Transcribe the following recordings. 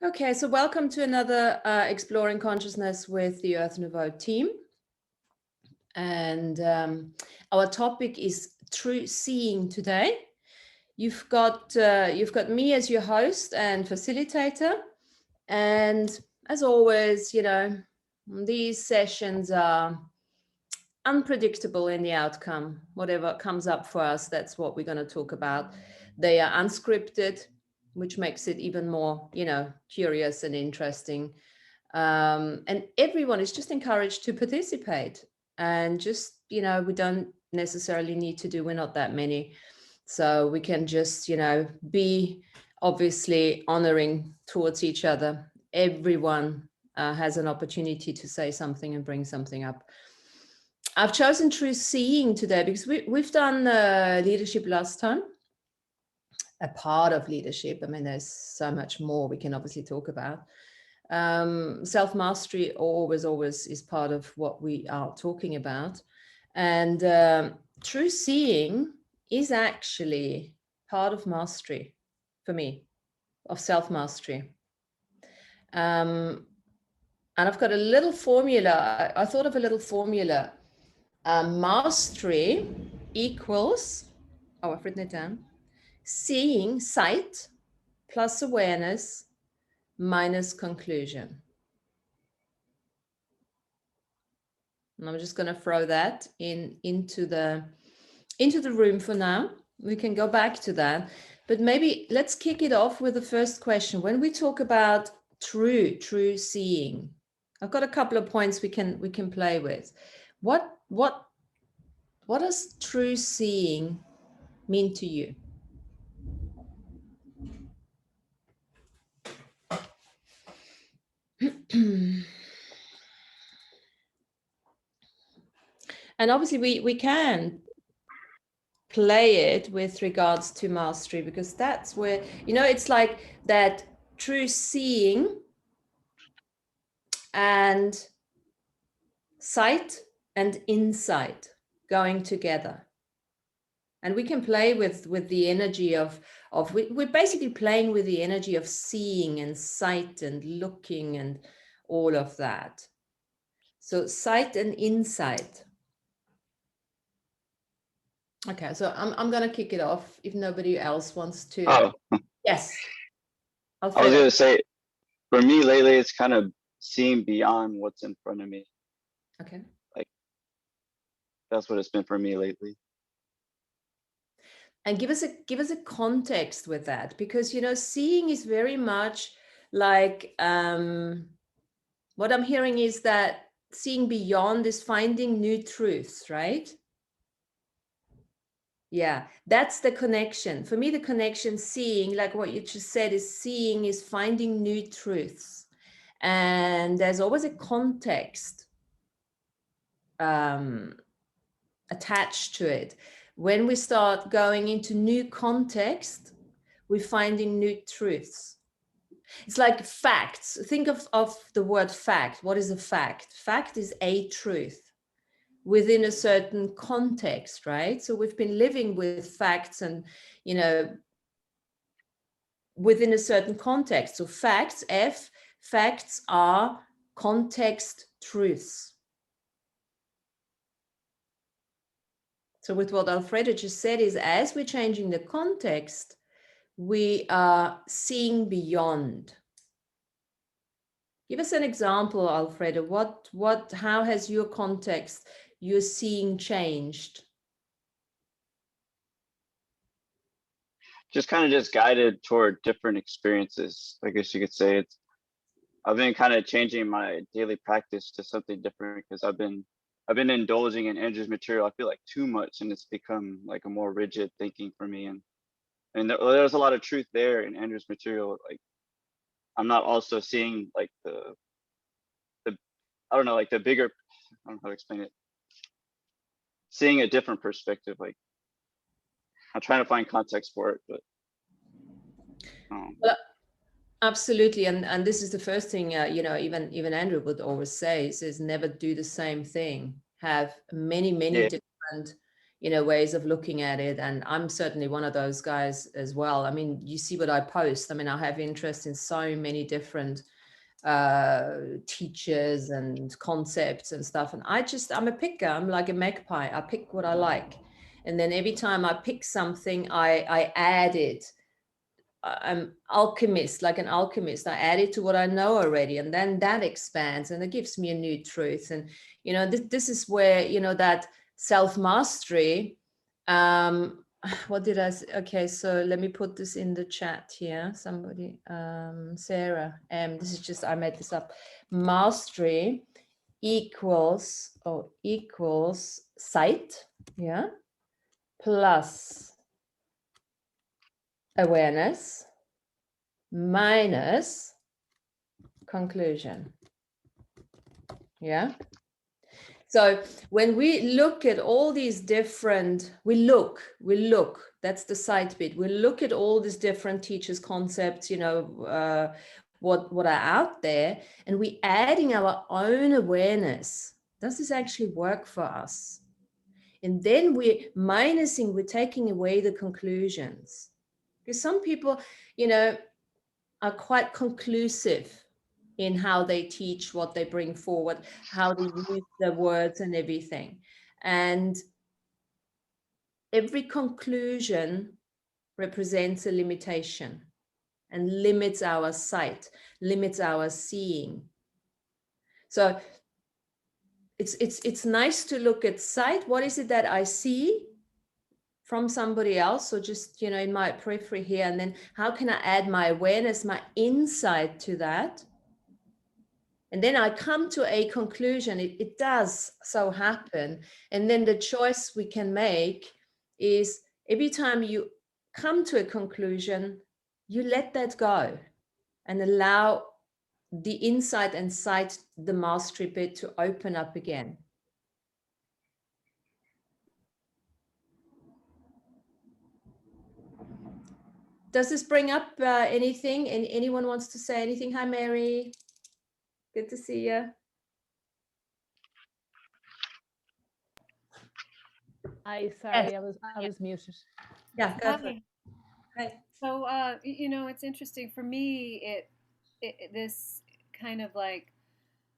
Okay, so welcome to another Exploring Consciousness with the Earth Nouveau team. And our topic is true seeing today. You've got me as your host and facilitator. And as always, you know, these sessions are unpredictable in the outcome. Whatever comes up for us, that's what we're going to talk about. They are unscripted, which makes it even more, you know, curious and interesting. And everyone is just encouraged to participate. And just, you know, we don't necessarily need to do, we're not that many. So we can just, you know, be obviously honoring towards each other. Everyone has an opportunity to say something and bring something up. I've chosen true seeing today because we've done leadership last time. A part of leadership. I mean, there's so much more we can obviously talk about. Self-mastery always is part of what we are talking about. And true seeing is actually part of mastery for me, of self-mastery. And I've got a little formula. I thought of a little formula. Mastery equals, oh, I've written it down. Seeing, sight, plus awareness, minus conclusion. And I'm just going to throw that into the room for now. We can go back to that, but maybe let's kick it off with the first question. When we talk about true seeing, I've got a couple of points we can play with. What does true seeing mean to you? And obviously we can play it with regards to mastery, because that's where, you know, it's like that true seeing and sight and insight going together. And we can play with the energy of we're basically playing with the energy of seeing and sight and looking and all of that. So sight and insight. Okay, so I'm going to kick it off if nobody else wants to. Oh. Yes. Alfredo. I was going to say, for me lately, it's kind of seeing beyond what's in front of me. Okay. Like, that's what it's been for me lately. And give us a context with that, because, you know, seeing is very much like, what I'm hearing is that seeing beyond is finding new truths, right? Yeah, that's the connection. For me, the connection, seeing, like what you just said, is seeing is finding new truths. And there's always a context attached to it. When we start going into new context, we're finding new truths. It's like facts. Think of the word fact. What is a fact? Fact is a truth within a certain context, right? So we've been living with facts and, you know, within a certain context. So facts are context truths. So with what Alfredo just said is, as we're changing the context, we are seeing beyond. Give us an example, Alfredo. How has your context, your seeing, changed? Just kind of guided toward different experiences. I guess you could say I've been kind of changing my daily practice to something different, because I've been indulging in Andrew's material, I feel like, too much, and it's become like a more rigid thinking for me. And there's a lot of truth there in Andrew's material. Like, I'm not also seeing like the I don't know, like the bigger, I don't know how to explain it. Seeing a different perspective. Like, I'm trying to find context for it, but. Well, absolutely, and this is the first thing, you know, even Andrew would always say, is never do the same thing. Have many different, ways of looking at it. And I'm certainly one of those guys as well. I mean, you see what I post. I mean, I have interest in so many different teachers and concepts and stuff. And I'm a picker. I'm like a magpie. I pick what I like. And then every time I pick something, I add it. I'm alchemist, like an alchemist. I add it to what I know already, and then that expands and it gives me a new truth. And this is where that self mastery. What did I say? Okay, so let me put this in the chat here. Somebody, Sarah. This is just I made this up. Mastery equals sight, yeah, plus awareness minus conclusion. Yeah. So when we look at all these different, we look, that's the sight bit. We look at all these different teachers' concepts, what are out there, and we adding our own awareness. Does this actually work for us? And then we're taking away the conclusions. Because some people, are quite conclusive in how they teach, what they bring forward, how they use the words and everything. And every conclusion represents a limitation and limits our sight, limits our seeing. So it's nice to look at sight. What is it that I see from somebody else, or just in my periphery here? And then how can I add my awareness, my insight to that? And then I come to a conclusion. It does so happen. And then the choice we can make is every time you come to a conclusion, you let that go and allow the insight and sight, the mastery bit, to open up again. Does this bring up anything? And anyone wants to say anything? Hi, Mary. Good to see you. Sorry, I was muted. Yeah, go for it. Hi. So it's interesting for me. This kind of like,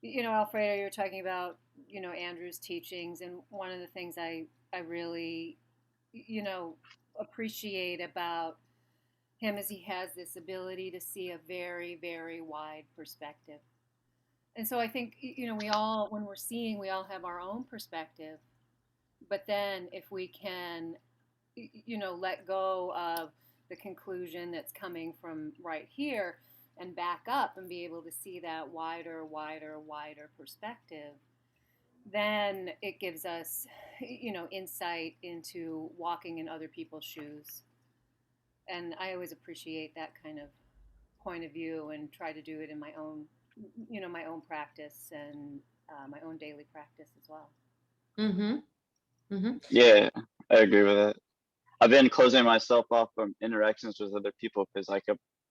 Alfredo, you were talking about Andrew's teachings, and one of the things I really appreciate about him is he has this ability to see a very, very wide perspective. And so I think we all, when we're seeing, we all have our own perspective. But then if we can let go of the conclusion that's coming from right here and back up and be able to see that wider perspective, then it gives us insight into walking in other people's shoes. And I always appreciate that kind of point of view and try to do it in my own practice and my own daily practice as well. Mm-hmm. Mm-hmm. Yeah, I agree with that. I've been closing myself off from interactions with other people because I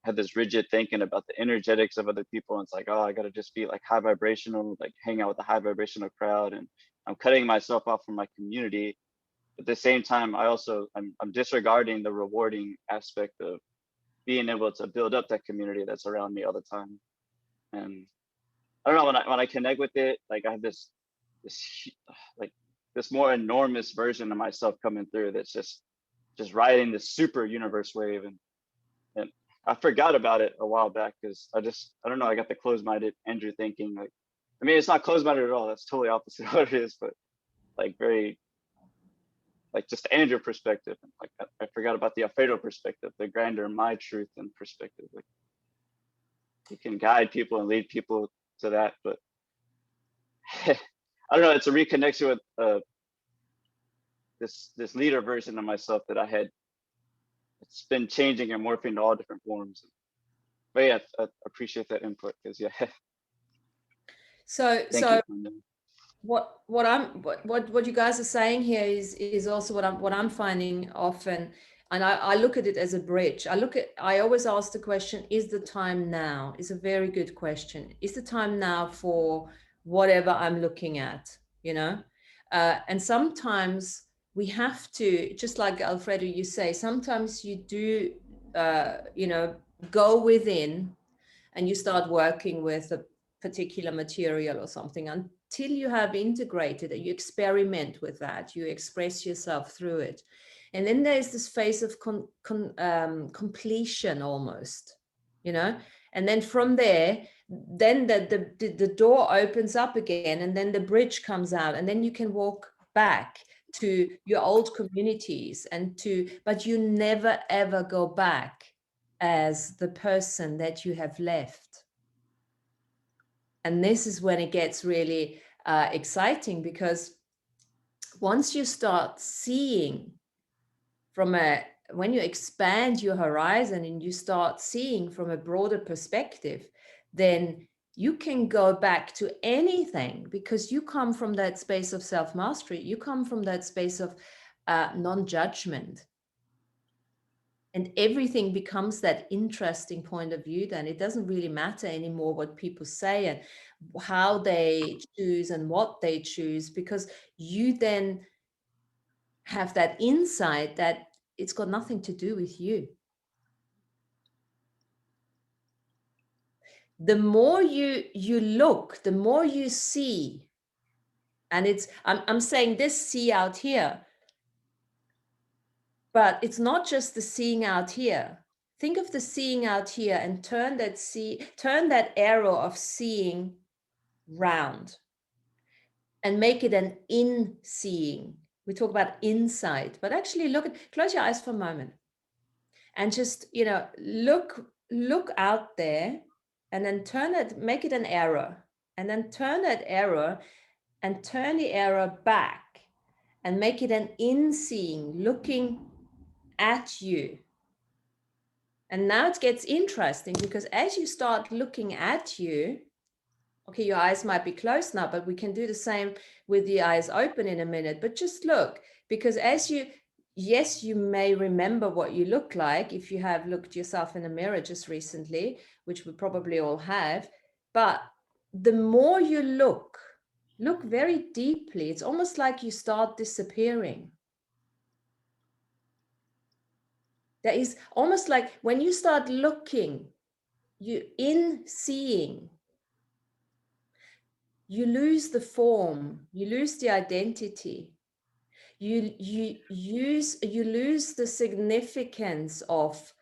had this rigid thinking about the energetics of other people. And it's like, oh, I got to just be like high vibrational, like hang out with a high vibrational crowd. And I'm cutting myself off from my community. At the same time, I'm disregarding the rewarding aspect of being able to build up that community that's around me all the time. And I don't know, when I connect with it, like I have this like this more enormous version of myself coming through that's just riding this super universe wave. And I forgot about it a while back because I don't know, I got the closed-minded Andrew thinking. Like, I mean, it's not closed-minded at all, that's totally opposite of what it is, but like very like just Andrew perspective. Like I forgot about the Alfredo perspective, the grander my truth and perspective. Like you can guide people and lead people to that, but I don't know, it's a reconnection with this leader version of myself that I had. It's been changing and morphing to all different forms. But yeah, I appreciate that input because yeah. So what you guys are saying here is also what I'm finding often, and I look at it as a bridge. I always ask the question, is the time now? Is a very good question. Is the time now for whatever I'm looking at, and sometimes we have to, just like Alfredo, you say, sometimes you do, go within and you start working with a particular material or something until you have integrated it. You experiment with that, you express yourself through it. And then there's this phase of completion almost, and then from there, then the door opens up again, and then the bridge comes out, and then you can walk back to your old communities but you never ever go back as the person that you have left. And this is when it gets really exciting, because once you start seeing when you expand your horizon and you start seeing from a broader perspective, then you can go back to anything, because you come from that space of self-mastery. You come from that space of non-judgment. And everything becomes that interesting point of view. Then it doesn't really matter anymore what people say and how they choose and what they choose, because you then have that insight that it's got nothing to do with you. The more you look, the more you see. And I'm saying this see out here, but it's not just the seeing out here. Think of the seeing out here and turn that arrow of seeing round and make it an in-seeing. We talk about insight, but actually close your eyes for a moment and just, look out there, and then make it an arrow, and then turn that arrow and turn the arrow back and make it an in-seeing, looking at you. And now it gets interesting, because as you start looking at you, okay, your eyes might be closed now, but we can do the same with the eyes open in a minute. But just look, because yes, you may remember what you look like if you have looked yourself in a mirror just recently, which we probably all have. But the more you look very deeply, it's almost like you start disappearing. There is almost like when you start looking, seeing, you lose the form, you lose the identity, you lose the significance of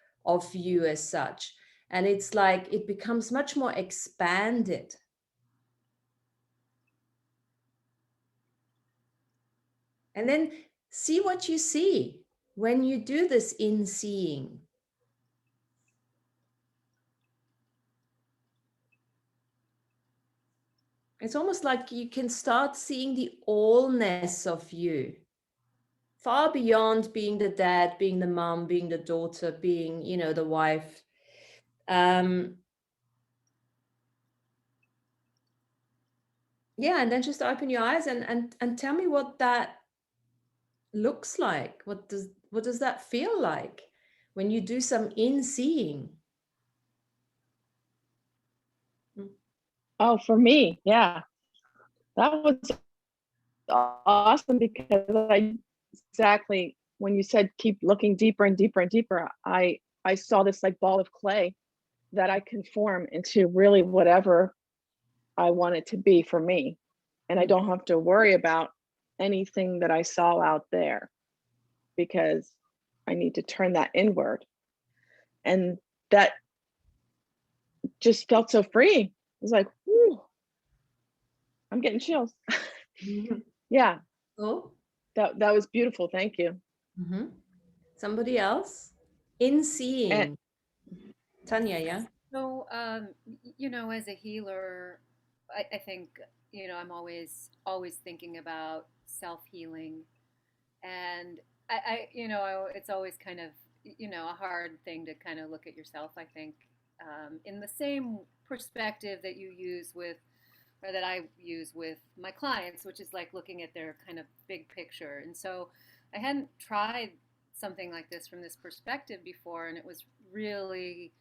you as such, and it's like it becomes much more expanded. And then see what you see when you do this in seeing. It's almost like you can start seeing the allness of you, far beyond being the dad, being the mom, being the daughter, being, the wife. Yeah, and then just open your eyes and tell me what that looks like. What does that feel like when you do some in-seeing? Oh, for me, yeah. That was awesome, because exactly when you said keep looking deeper and deeper and deeper, I saw this like ball of clay that I can form into really whatever I want it to be for me. And I don't have to worry about anything that I saw out there, because I need to turn that inward. And that just felt so free. It was like, whew, I'm getting chills. Yeah. Oh, That was beautiful. Thank you. mm-hmm. Somebody else? In-seeing. And Tanya, yeah? So, as a healer, I think, I'm always thinking about self-healing. And it's always kind of, a hard thing to kind of look at yourself, I think, in the same perspective that you use or that I use with my clients, which is like looking at their kind of big picture. And so I hadn't tried something like this from this perspective before, and it was really,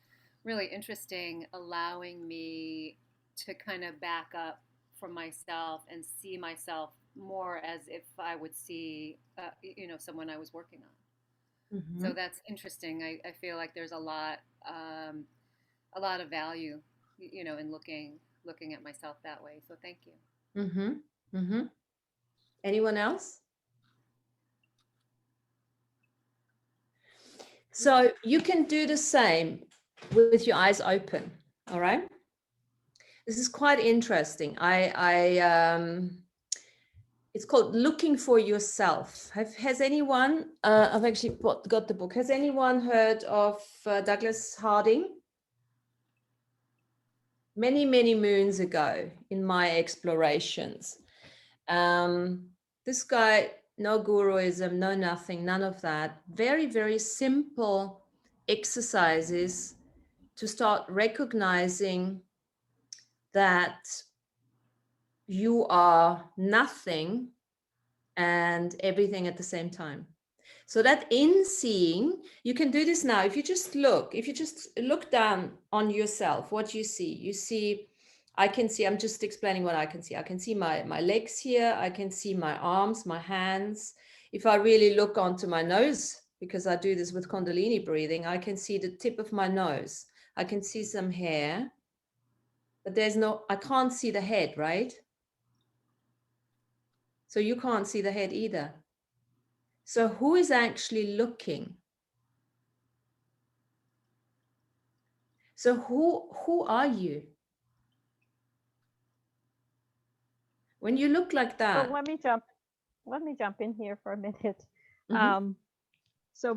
really interesting, allowing me to kind of back up from myself and see myself more as if I would see, someone I was working on. Mhm. So that's interesting. I feel like there's a lot of value, in looking at myself that way. So thank you. Mm-hmm. Mm-hmm. Anyone else? So you can do the same with your eyes open. All right. This is quite interesting. It's called Looking for Yourself. Has anyone? I've actually got the book. Has anyone heard of Douglas Harding? Many, many moons ago in my explorations. This guy, no guruism, no nothing, none of that. Very, very simple exercises to start recognizing that you are nothing and everything at the same time. So that in seeing, you can do this now. If you just look down on yourself, what you see, I can see, I'm just explaining what I can see. I can see my legs here. I can see my arms, my hands. If I really look onto my nose, because I do this with Kundalini breathing, I can see the tip of my nose. I can see some hair, but I can't see the head, right? So you can't see the head either. So who is actually looking? So who are you? When you look like So that. let me jump in here for a minute. Mhm. So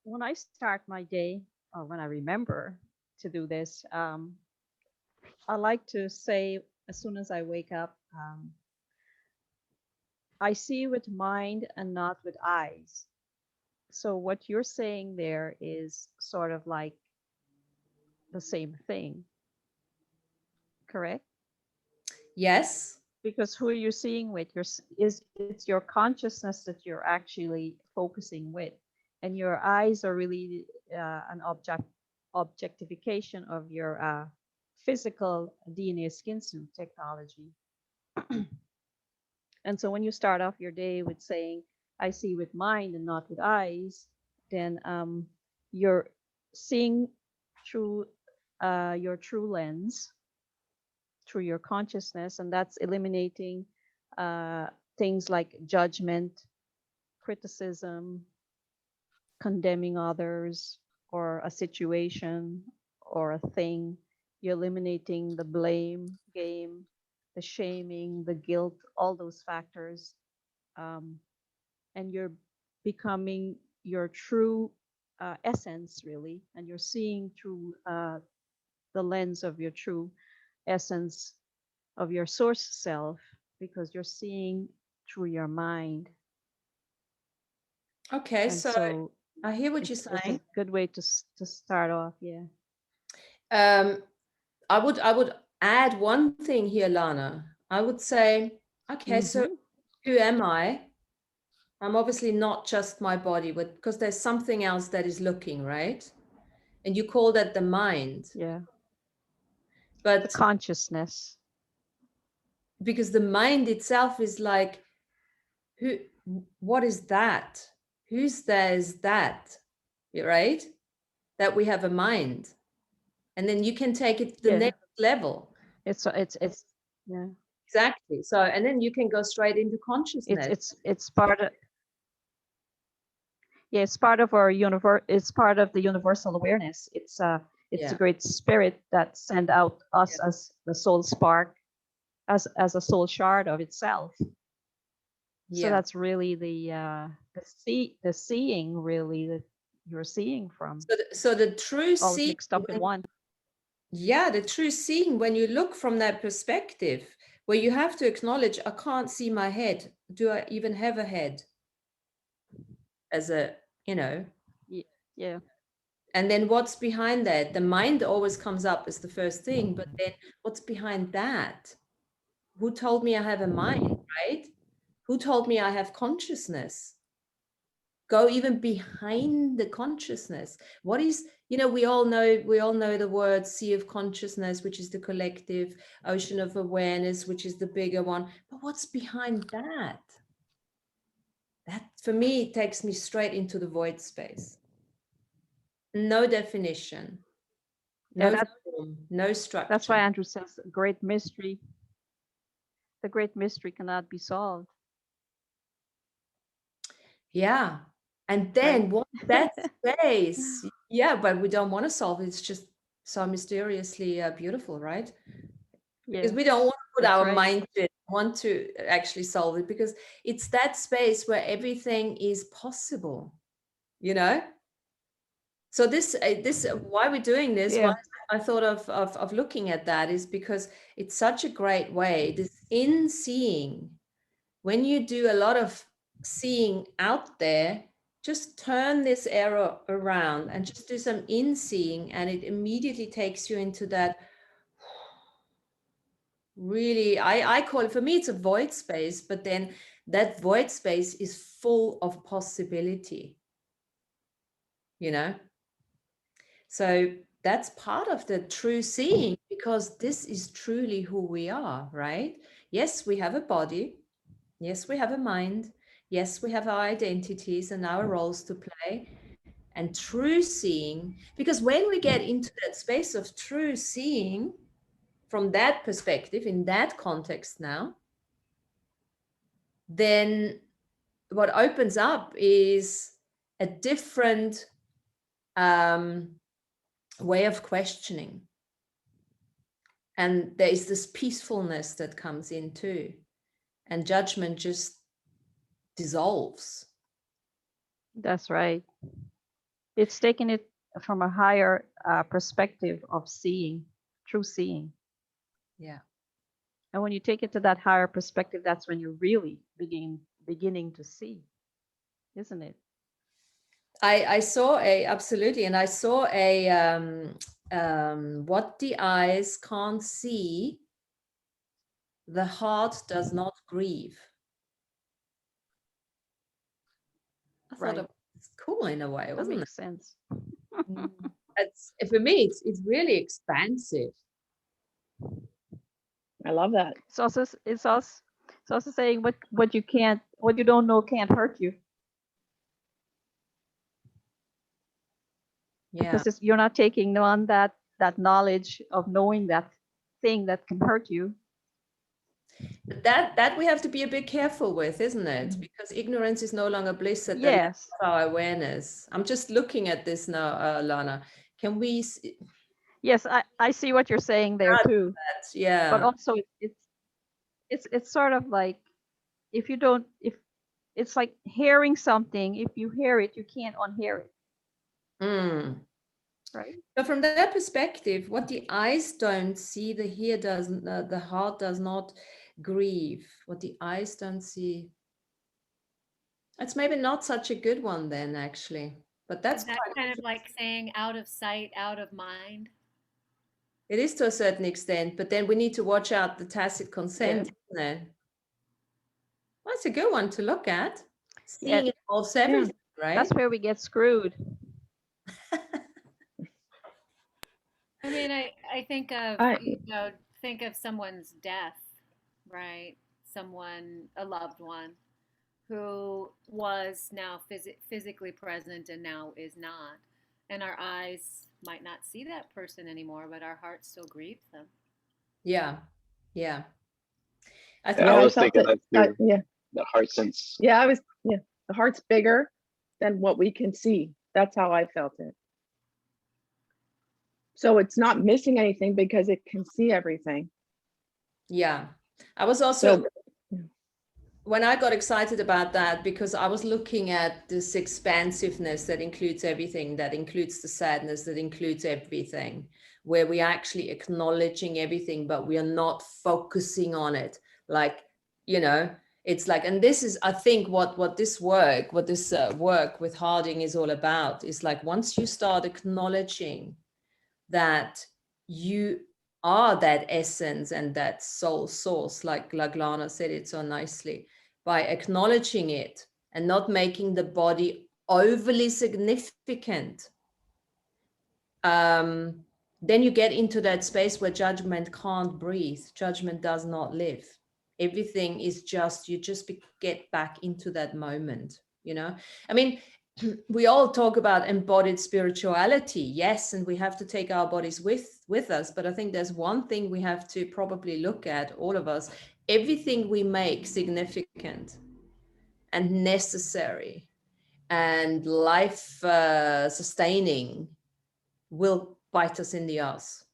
when I start my day, or when I remember to do this, I like to say as soon as I wake up, I see with mind and not with eyes. So what you're saying there is sort of like the same thing, correct? Yes. Because who you're seeing with it's your consciousness that you're actually focusing with, and your eyes are really an objectification of your physical DNA skin suit technology. And so when you start off your day with saying, I see with mind and not with eyes, then you're seeing through your true lens, through your consciousness, and that's eliminating uh, things like judgment, criticism, condemning others, or a situation or a thing. You're eliminating the blame game, the shaming, the guilt, all those factors, and you're becoming your true essence, really, and you're seeing through the lens of your true essence of your source self, because you're seeing through your mind. Okay, And so so I hear what you're it's a saying. good way to start off. Yeah. I would add one thing here, Lana. I would say, okay, so who am I? I'm obviously not just my body, but because there's something else that is looking, right? And you call that the mind. Yeah. The But consciousness. because the mind itself is like, what is that? Whose there is that? Right? That we have a mind. And then you can take it to the Yeah. next level. It's yeah. Exactly. So, and then you can go straight into consciousness. It's part of, yeah, it's part of our universe. It's part of the universal awareness. It's Yeah. the great spirit that sent out us as the soul spark, as a soul shard of itself. So Yeah. that's really the seeing, really, that you're seeing from. So the true all seeing, mixed up in one. yeah, the true seeing, when you look from that perspective, where you have to acknowledge, I can't see my head. Do I even have a head? As a, Yeah. and then what's behind that? The mind always comes up as the first thing, but then what's behind that? Who told me I have a mind, right? Who told me I have consciousness? go even behind the consciousness. What is, we all know the word sea of consciousness, which is the collective, ocean of awareness, which is the bigger one. But what's behind that? That for me takes me straight into the void space. No definition, Yeah, no form, no structure. that's why Andrew says great mystery. The great mystery cannot be solved. Yeah. And then what that space, yeah, but we don't want to solve it. It's just so mysteriously beautiful, right? Because we don't want to put our mind to it, want to actually solve it, because it's that space where everything is possible, So this why we're doing this, why I thought of looking at that is because it's such a great way, this Inseeing. When you do a lot of seeing out there, just turn this arrow around and just do some Inseeing, and it immediately takes you into that really, I call it, for me, it's a void space, but then that void space is full of possibility, So that's part of the true seeing, because this is truly who we are, right? Yes, we have a body. Yes, we have a mind. Yes, we have our identities and our roles to play. And true seeing, because when we get into that space of true seeing, from that perspective, in that context now, then what opens up is a different way of questioning. And there is this peacefulness that comes in too. And judgment just dissolves. That's right. It's taking it from a higher perspective of seeing, true seeing. Yeah. And when you take it to that higher perspective, that's when you're really beginning to see, isn't it? I saw absolutely, and I saw what the eyes can't see, the heart does not grieve. I thought it was cool in a way, That wasn't it? makes sense. It's, for me, it's really expansive. I love that. It's also saying what you don't know can't hurt you. Yeah. Because you're not taking on that knowledge of knowing that thing that can hurt you. That we have to be a bit careful with, isn't it? Because ignorance is no longer bliss at the level of our awareness. I'm just looking at this now, Lana. Can we? Yes, I see what you're saying there too. Yeah. But also it's sort of like if it's like hearing something. If you hear it, you can't unhear it. Right. So from that perspective, what the eyes don't see, the heart does not grieve. What the eyes don't see, it's maybe not such a good one then, actually. But that's Is that kind of like saying out of sight, out of mind? It is to a certain extent, but then we need to watch out the tacit consent, isn't it? Well, it's a good one to look at. Seeing involves everything, right? That's where we get screwed. I mean, I think of think of someone's death, right? Someone, a loved one, who was now physically present and now is not, and our eyes might not see that person anymore, but our heart still grieves them. Yeah, yeah. I was thinking that too. Yeah, the heart sense. Yeah, the heart's bigger than what we can see. That's how I felt it. So it's not missing anything because it can see everything. Yeah. I was also, when I got excited about that, because I was looking at this expansiveness that includes everything, that includes the sadness, that includes everything, where we're actually acknowledging everything, but we are not focusing on it. Like, it's like, and this is, I think, what this work with Harding is all about, is like, once you start acknowledging that you are that essence and that soul source, like Lana said it so nicely, by acknowledging it and not making the body overly significant, then you get into that space where judgment can't breathe. Judgment does not live. Everything is just, you just get back into that moment, you know? I mean, we all talk about embodied spirituality, yes, and we have to take our bodies with us. But I think there's one thing we have to probably look at, all of us. Everything we make significant and necessary and life sustaining will bite us in the ass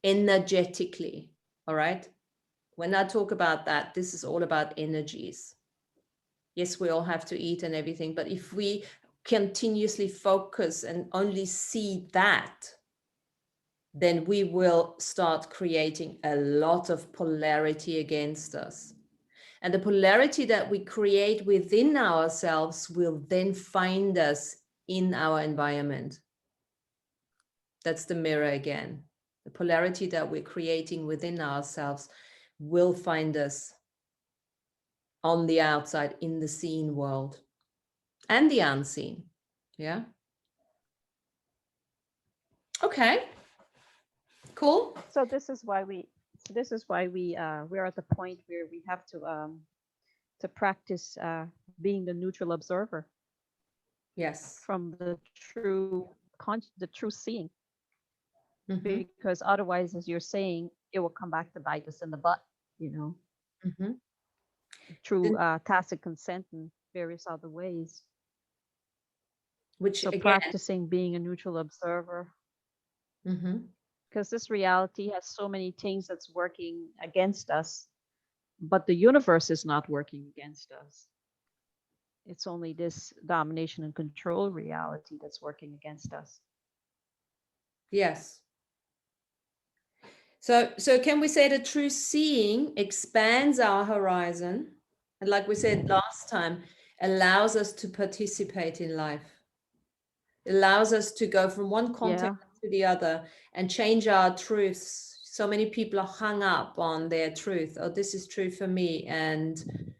energetically. All right. When I talk about that, this is all about energies. Yes, we all have to eat and everything, but if we continuously focus and only see that, then we will start creating a lot of polarity against us. And the polarity that we create within ourselves will then find us in our environment. That's the mirror again. The polarity that we're creating within ourselves will find us on the outside in the seen world and the unseen. Yeah. Okay. Cool. So this is why we're at the point where we have to practice being the neutral observer Yes. from the true seeing. Mm-hmm. Because otherwise, as you're saying, it will come back to bite us in the butt, you know, Mm-hmm. through tacit consent and various other ways. Which So again, practicing being a neutral observer, mm-hmm. because this reality has so many things that's working against us, but the universe is not working against us. It's only this domination and control reality that's working against us. Yes. So can we say that true seeing expands our horizon? And like we said last time, allows us to participate in life. It allows us to go from one context to the other and change our truths. So many people are hung up on their truth. Oh, this is true for me, and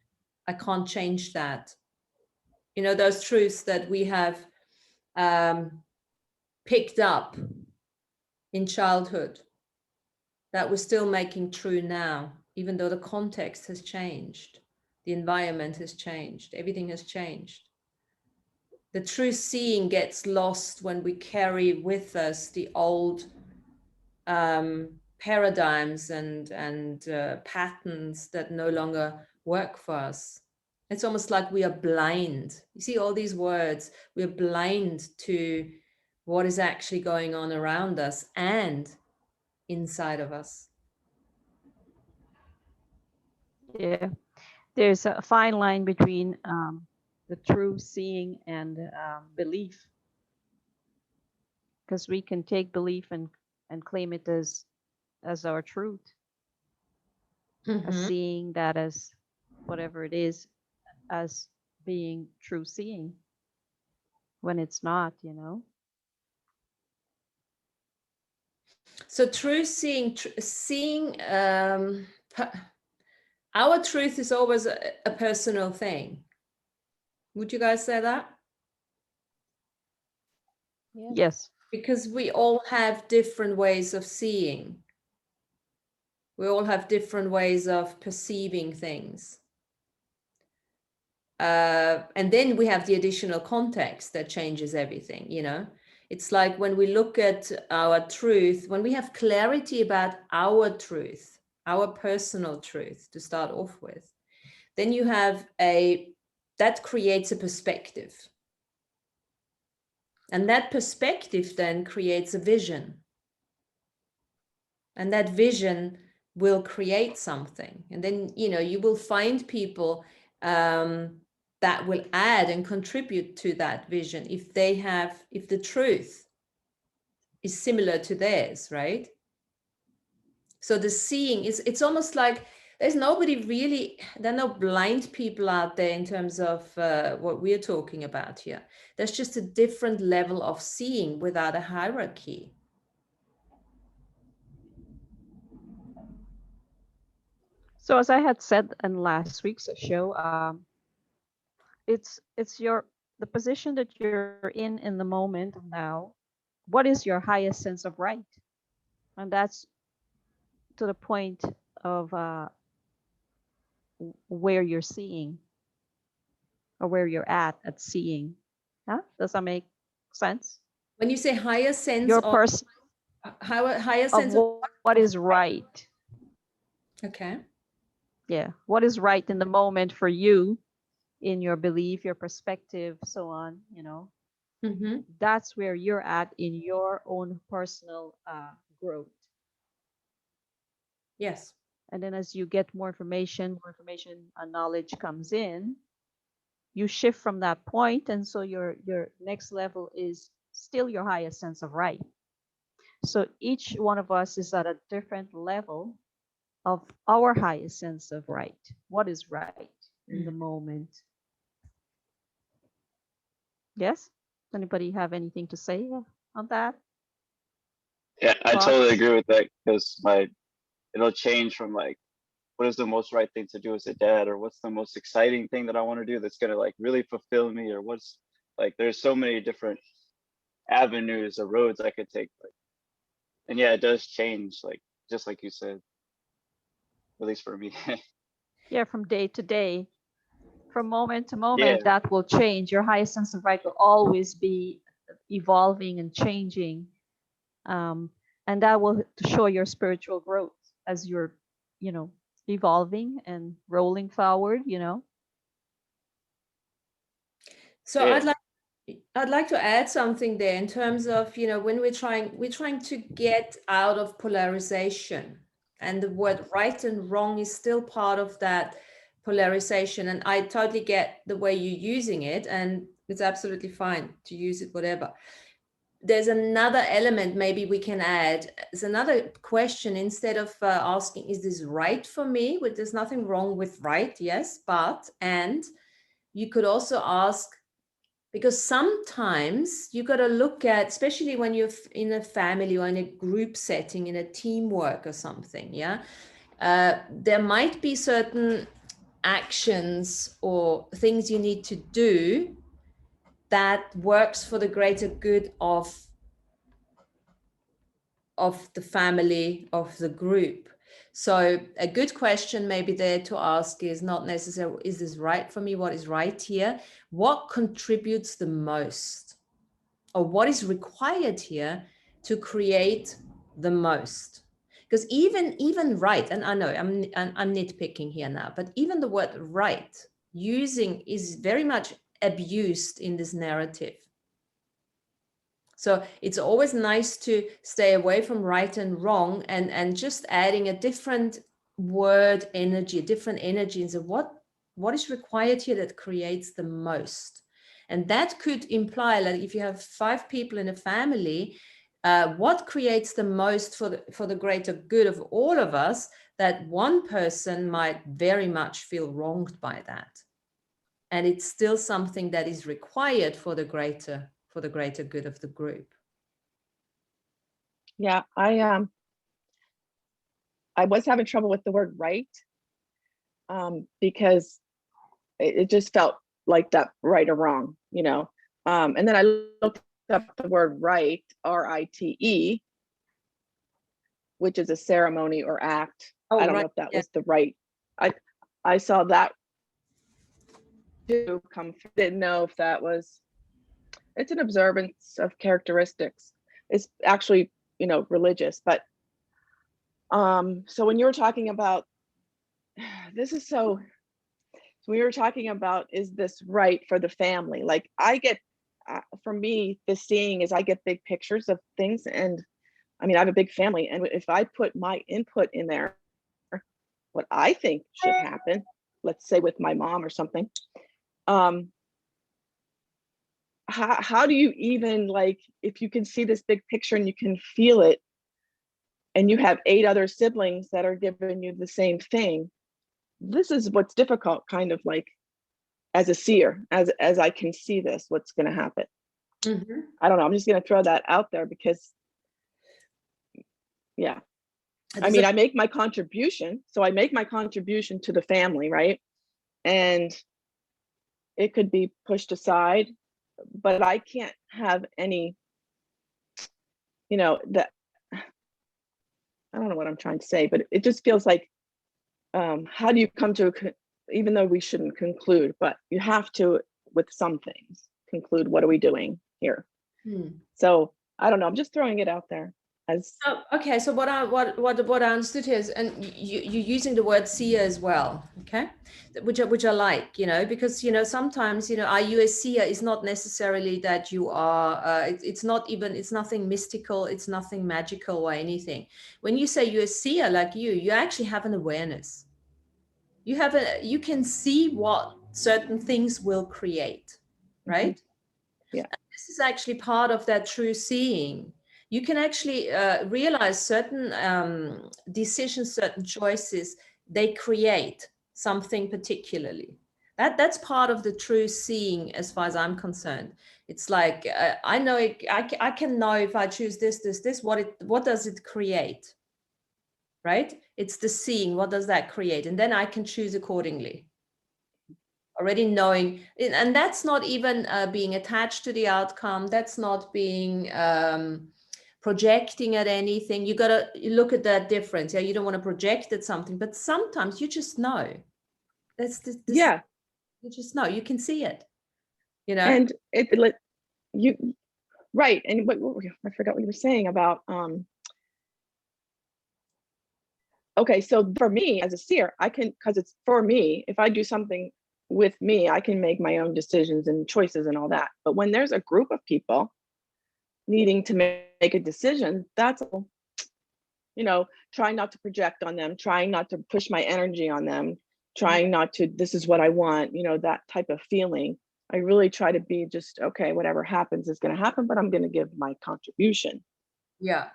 I can't change that. You know, those truths that we have picked up in childhood that we're still making true now, even though the context has changed, the environment has changed, everything has changed. The true seeing gets lost when we carry with us the old paradigms and patterns that no longer work for us. It's almost like we are blind. You see all these words, we're blind to what is actually going on around us and inside of us. Yeah, there's a fine line between the true seeing and belief, because we can take belief and claim it as our truth, as seeing that as whatever it is, as being true seeing, when it's not, you know. So true seeing, our truth is always a personal thing. Would you guys say that? Yes. Because we all have different ways of seeing. We all have different ways of perceiving things. And then we have the additional context that changes everything, you know. It's like when we look at our truth, when we have clarity about our truth, our personal truth to start off with, then you have that creates a perspective. And that perspective then creates a vision. And that vision will create something. And then, you know, you will find people that will add and contribute to that vision if the truth is similar to theirs, right? So the seeing it's almost like there are no blind people out there in terms of what we're talking about here. There's just a different level of seeing without a hierarchy. So as I had said in last week's show, it's the the position that you're in the moment now, what is your highest sense of right? And that's to the point of where you're seeing, or where you're at seeing. Huh? Does that make sense? When you say higher sense Your of person higher of sense of what is right. okay. Yeah, what is right in the moment for you, in your belief, your perspective, so on, Mm-hmm. that's where you're at in your own personal growth. Yes. And then as you get more information, knowledge comes in, you shift from that point, and so your next level is still your highest sense of right. So each one of us is at a different level of our highest sense of right. What is right in the moment? Yes? Anybody have anything to say on that? Yeah, I Thoughts? totally agree with that because it'll change from like, what is the most right thing to do as a dad, or what's the most exciting thing that I want to do that's gonna like really fulfill me, or what's like, there's so many different avenues or roads I could take. Like, and yeah, it does change, like just like you said, at least for me. Yeah, from day to day, from moment to Yeah, moment, that will change. Your highest sense of right will always be evolving and changing. And that will show your spiritual growth as you're, evolving and rolling forward. So yeah, I'd like to add something there in terms of, when we're trying to get out of polarization, and the word right and wrong is still part of that polarization. And I totally get the way you're using it, and it's absolutely fine to use it, whatever. There's another element maybe we can add. There's another question. Instead of asking, is this right for me? Well, there's nothing wrong with right, yes, and you could also ask, because sometimes you got to look at, especially when you're in a family or in a group setting, in a teamwork or something, yeah, there might be certain actions or things you need to do that works for the greater good of the family, of the group. So a good question maybe there to ask is not necessarily, is this right for me? What is right here? What contributes the most? Or what is required here to create the most? Because even right, and I know I'm nitpicking here now, but even the word right using is very much abused in this narrative. So it's always nice to stay away from right and wrong, and just adding a different word energy, a different energy, and so what is required here that creates the most? And that could imply that if you have 5 people in a family, what creates the most for the greater good of all of us, that one person might very much feel wronged by that. And it's still something that is required for the greater good of the group. Yeah, I was having trouble with the word right, because it just felt like that, right or wrong, and then I looked up the word right, RITE, which is a ceremony or act. I don't know if that was the right. I saw that too come through. Didn't know if that was, it's an observance of characteristics. It's actually, religious, but so when you were talking about, this is so we were talking about, is this right for the family? Like I get, for me, the seeing is I get big pictures of things, and I mean, I have a big family, and if I put my input in there, what I think should happen, let's say with my mom or something, how do you even, like, if you can see this big picture and you can feel it, and you have 8 other siblings that are giving you the same thing, this is what's difficult, kind of like, as a seer, as I can see this, what's going to happen. Mm-hmm. I don't know, I'm just going to throw that out there because, yeah, I mean, I make my contribution, so I make my contribution to the family, right? And it could be pushed aside, but I can't have any, that, I don't know what I'm trying to say, but it just feels like, how do you come to, even though we shouldn't conclude, but you have to, with some things, conclude, what are we doing here? So I don't know, I'm just throwing it out there as. Oh, okay, so what I understood here is, and you're using the word seer as well, okay, which I like, because sometimes are you a seer is not necessarily that you are. It's nothing mystical, it's nothing magical or anything. When you say you're a seer, like you actually have an awareness. You can see what certain things will create, right? Yeah. And this is actually part of that true seeing. You can actually realize certain decisions, certain choices, they create something particularly. That's part of the true seeing, as far as I'm concerned. It's like I know I can know if I choose this, what does it create, right? It's the seeing. What does that create? And then I can choose accordingly. Already knowing, and that's not even being attached to the outcome. That's not being projecting at anything. You look at that difference. Yeah, you don't want to project at something, but sometimes you just know. That's Yeah. You just know. You can see it. And you right. And what I forgot what you were saying about. Okay, so for me as a seer, I can, because it's for me. If I do something with me, I can make my own decisions and choices and all that. But when there's a group of people needing to make a decision, that's, trying not to project on them, trying not to push my energy on them, trying not to, this is what I want, that type of feeling. I really try to be just, okay, whatever happens is going to happen, but I'm going to give my contribution. Yeah.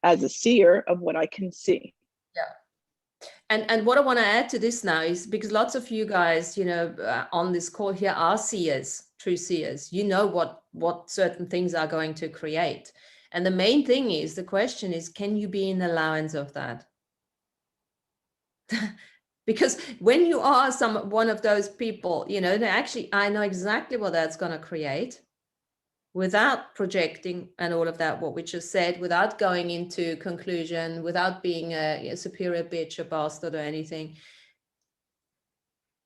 As a seer of what I can see. Yeah. And what I want to add to this now is, because lots of you guys, on this call here are seers, true seers. You know what certain things are going to create. And the main thing is, the question is, can you be in allowance of that? Because when you are one of those people, I know exactly what that's going to create, without projecting and all of that, what we just said, without going into conclusion, without being a superior bitch, a bastard or anything.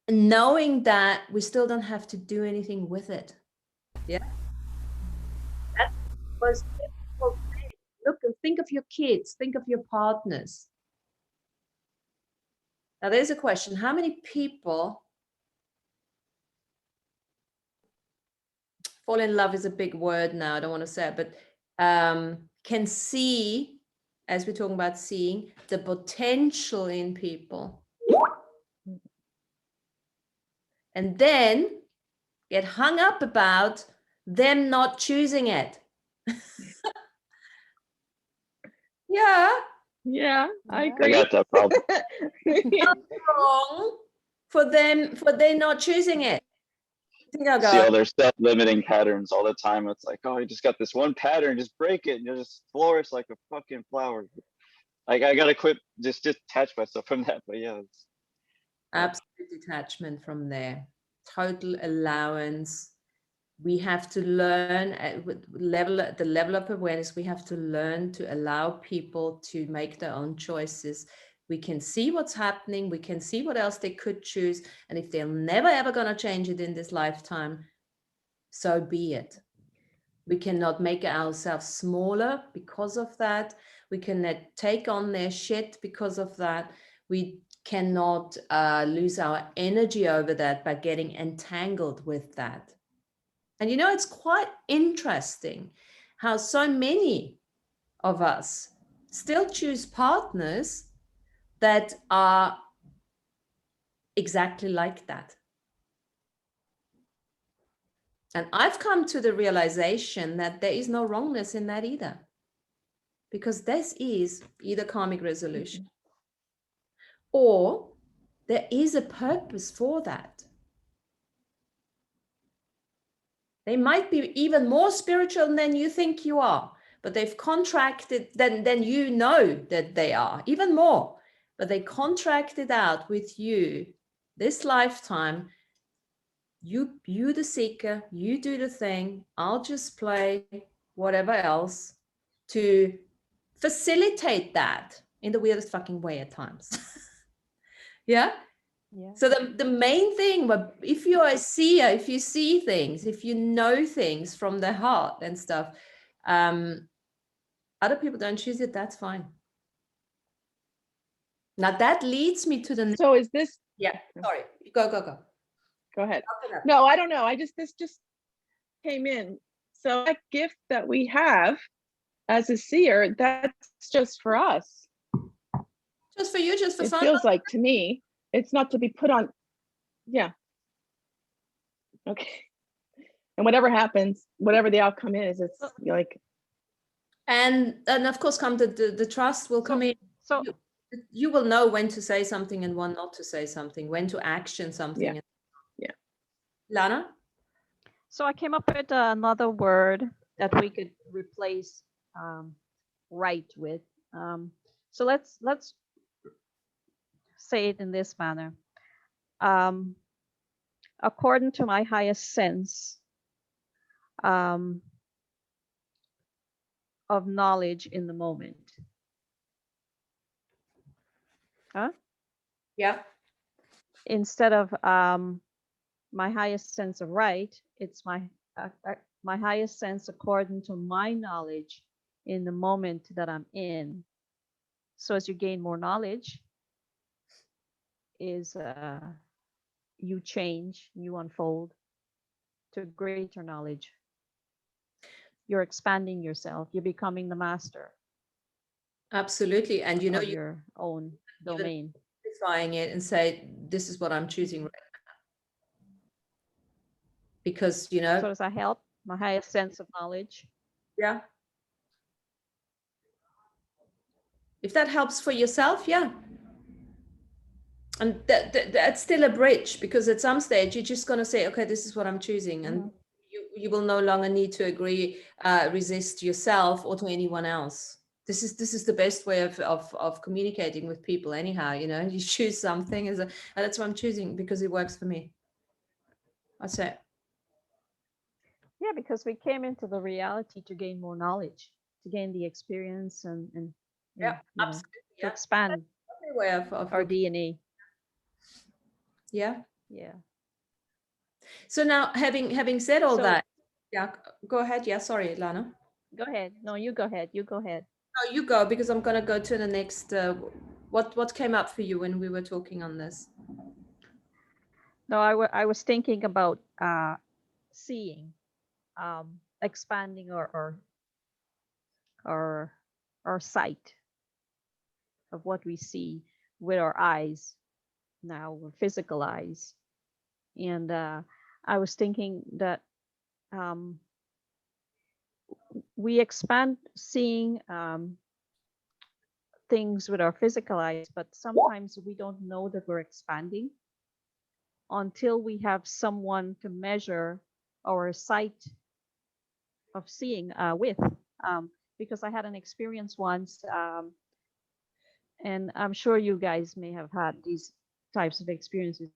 Knowing that we still don't have to do anything with it. Yeah. That's the most difficult thing. Look, think of your kids, think of your partners. Now there's a question. How many people, fall in love is a big word now, I don't want to say it, but can see, as we're talking about seeing, the potential in people, and then get hung up about them not choosing it? Yeah, I agree. I got that problem. Wrong for they not choosing it. See all their self-limiting patterns all the time. It's like, oh, you just got this one pattern, just break it and you'll just flourish like a fucking flower. Like, I gotta quit, just detach myself from that. But yeah, it's absolute detachment from there, total allowance. We have to learn at the level of awareness. We have to learn to allow people to make their own choices. We can see what's happening. We can see what else they could choose. And if they're never, ever going to change it in this lifetime, so be it. We cannot make ourselves smaller because of that. We cannot take on their shit because of that. We cannot lose our energy over that by getting entangled with that. And it's quite interesting how so many of us still choose partners that are exactly like that. And I've come to the realization that there is no wrongness in that either, because this is either karmic resolution or there is a purpose for that. They might be even more spiritual than you think you are, but they've contracted, then you know that they are even more, but they contracted out with you this lifetime You the seeker, you do the thing. I'll just play whatever else to facilitate that in the weirdest fucking way at times. Yeah. Yeah. So the main thing, but if you're a seer, if you see things, if you know things from the heart and stuff, other people don't choose it, that's fine. Now that leads me to the next. So is this, Yeah, sorry. Go. go ahead. No, I don't know. This just came in. So that gift that we have as a seer, that's just for us. Just for you, just for It fun. feels like to me, it's not to be put on. Yeah. Okay. And whatever happens, whatever the outcome is, it's like. And of course, come the trust will come in. So You will know when to say something and when not to say something, when to action something. Yeah. Yeah. Lana? So I came up with another word that we could replace right with. So let's say it in this manner. According to my highest sense of knowledge in the moment. Huh? Yeah. Instead of my highest sense of right, it's my highest sense according to my knowledge in the moment that I'm in. So as you gain more knowledge, is you change, you unfold to greater knowledge. You're expanding yourself. You're becoming the master. Absolutely. And you know, of your own domain. Simplifying it and say, this is what I'm choosing right now. Because, you know. So does that help? My highest sense of knowledge. Yeah. If that helps for yourself, yeah. And that's still a bridge, because at some stage you're just going to say, okay, this is what I'm choosing. And you will no longer need to agree, resist yourself or to anyone else. This is the best way of communicating with people anyhow, you know. You choose something and that's what I'm choosing because it works for me. That's it. Yeah, because we came into the reality to gain more knowledge, to gain the experience and yeah, you know, to expand way of our DNA. Yeah. Yeah. So now having said all that, yeah, go ahead. Yeah, sorry, Lana. Go ahead. No, you go ahead. You go ahead. No, you go, because I'm gonna go to the next. What came up for you when we were talking on this? No, I was thinking about seeing, expanding our sight of what we see with our eyes now, or physical eyes. And I was thinking that we expand seeing things with our physical eyes, but sometimes we don't know that we're expanding until we have someone to measure our sight of seeing with. Because I had an experience once, and I'm sure you guys may have had these types of experiences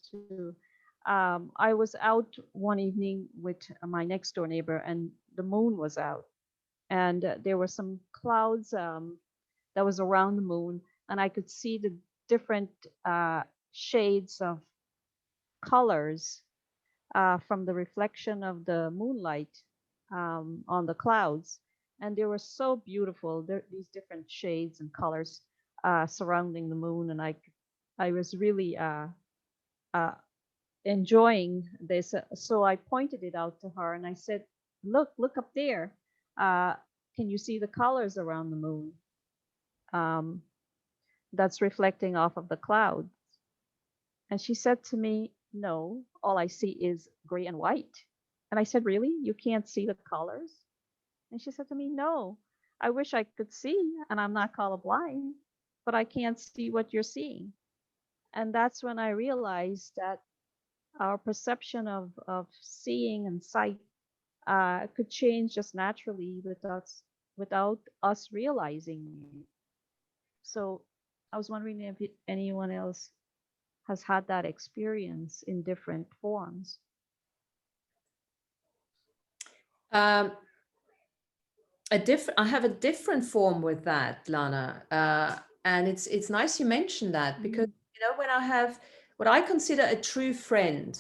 too. I was out one evening with my next door neighbor, and the moon was out, and there were some clouds that was around the moon, and I could see the different shades of colors from the reflection of the moonlight on the clouds, and they were so beautiful. These different shades and colors surrounding the moon, and I was really uh, enjoying this. So I pointed it out to her, and I said, "Look up there. Can you see the colors around the moon? That's reflecting off of the clouds." And she said to me, "No, all I see is gray and white." And I said, "Really? You can't see the colors?" And she said to me, "No, I wish I could see, and I'm not colorblind, but I can't see what you're seeing." And that's when I realized that our perception of seeing and sight could change just naturally without us realizing it. So I was wondering if anyone else has had that experience in different forms. Um, I have a different form with that, Lana, and it's nice you mentioned that, because when I have what I consider a true friend,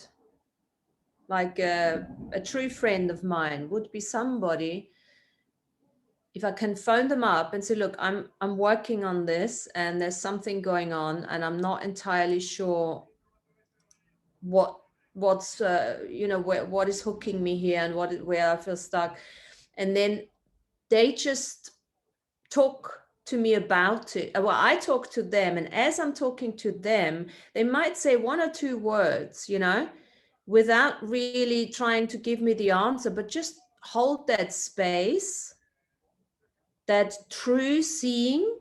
like a true friend of mine would be somebody, if I can phone them up and say, look, I'm working on this and there's something going on and I'm not entirely sure what's what is hooking me here and where I feel stuck, and then they just talk to me about it. Well, I talk to them, and as I'm talking to them, they might say one or two words, without really trying to give me the answer, but just hold that space, that true seeing.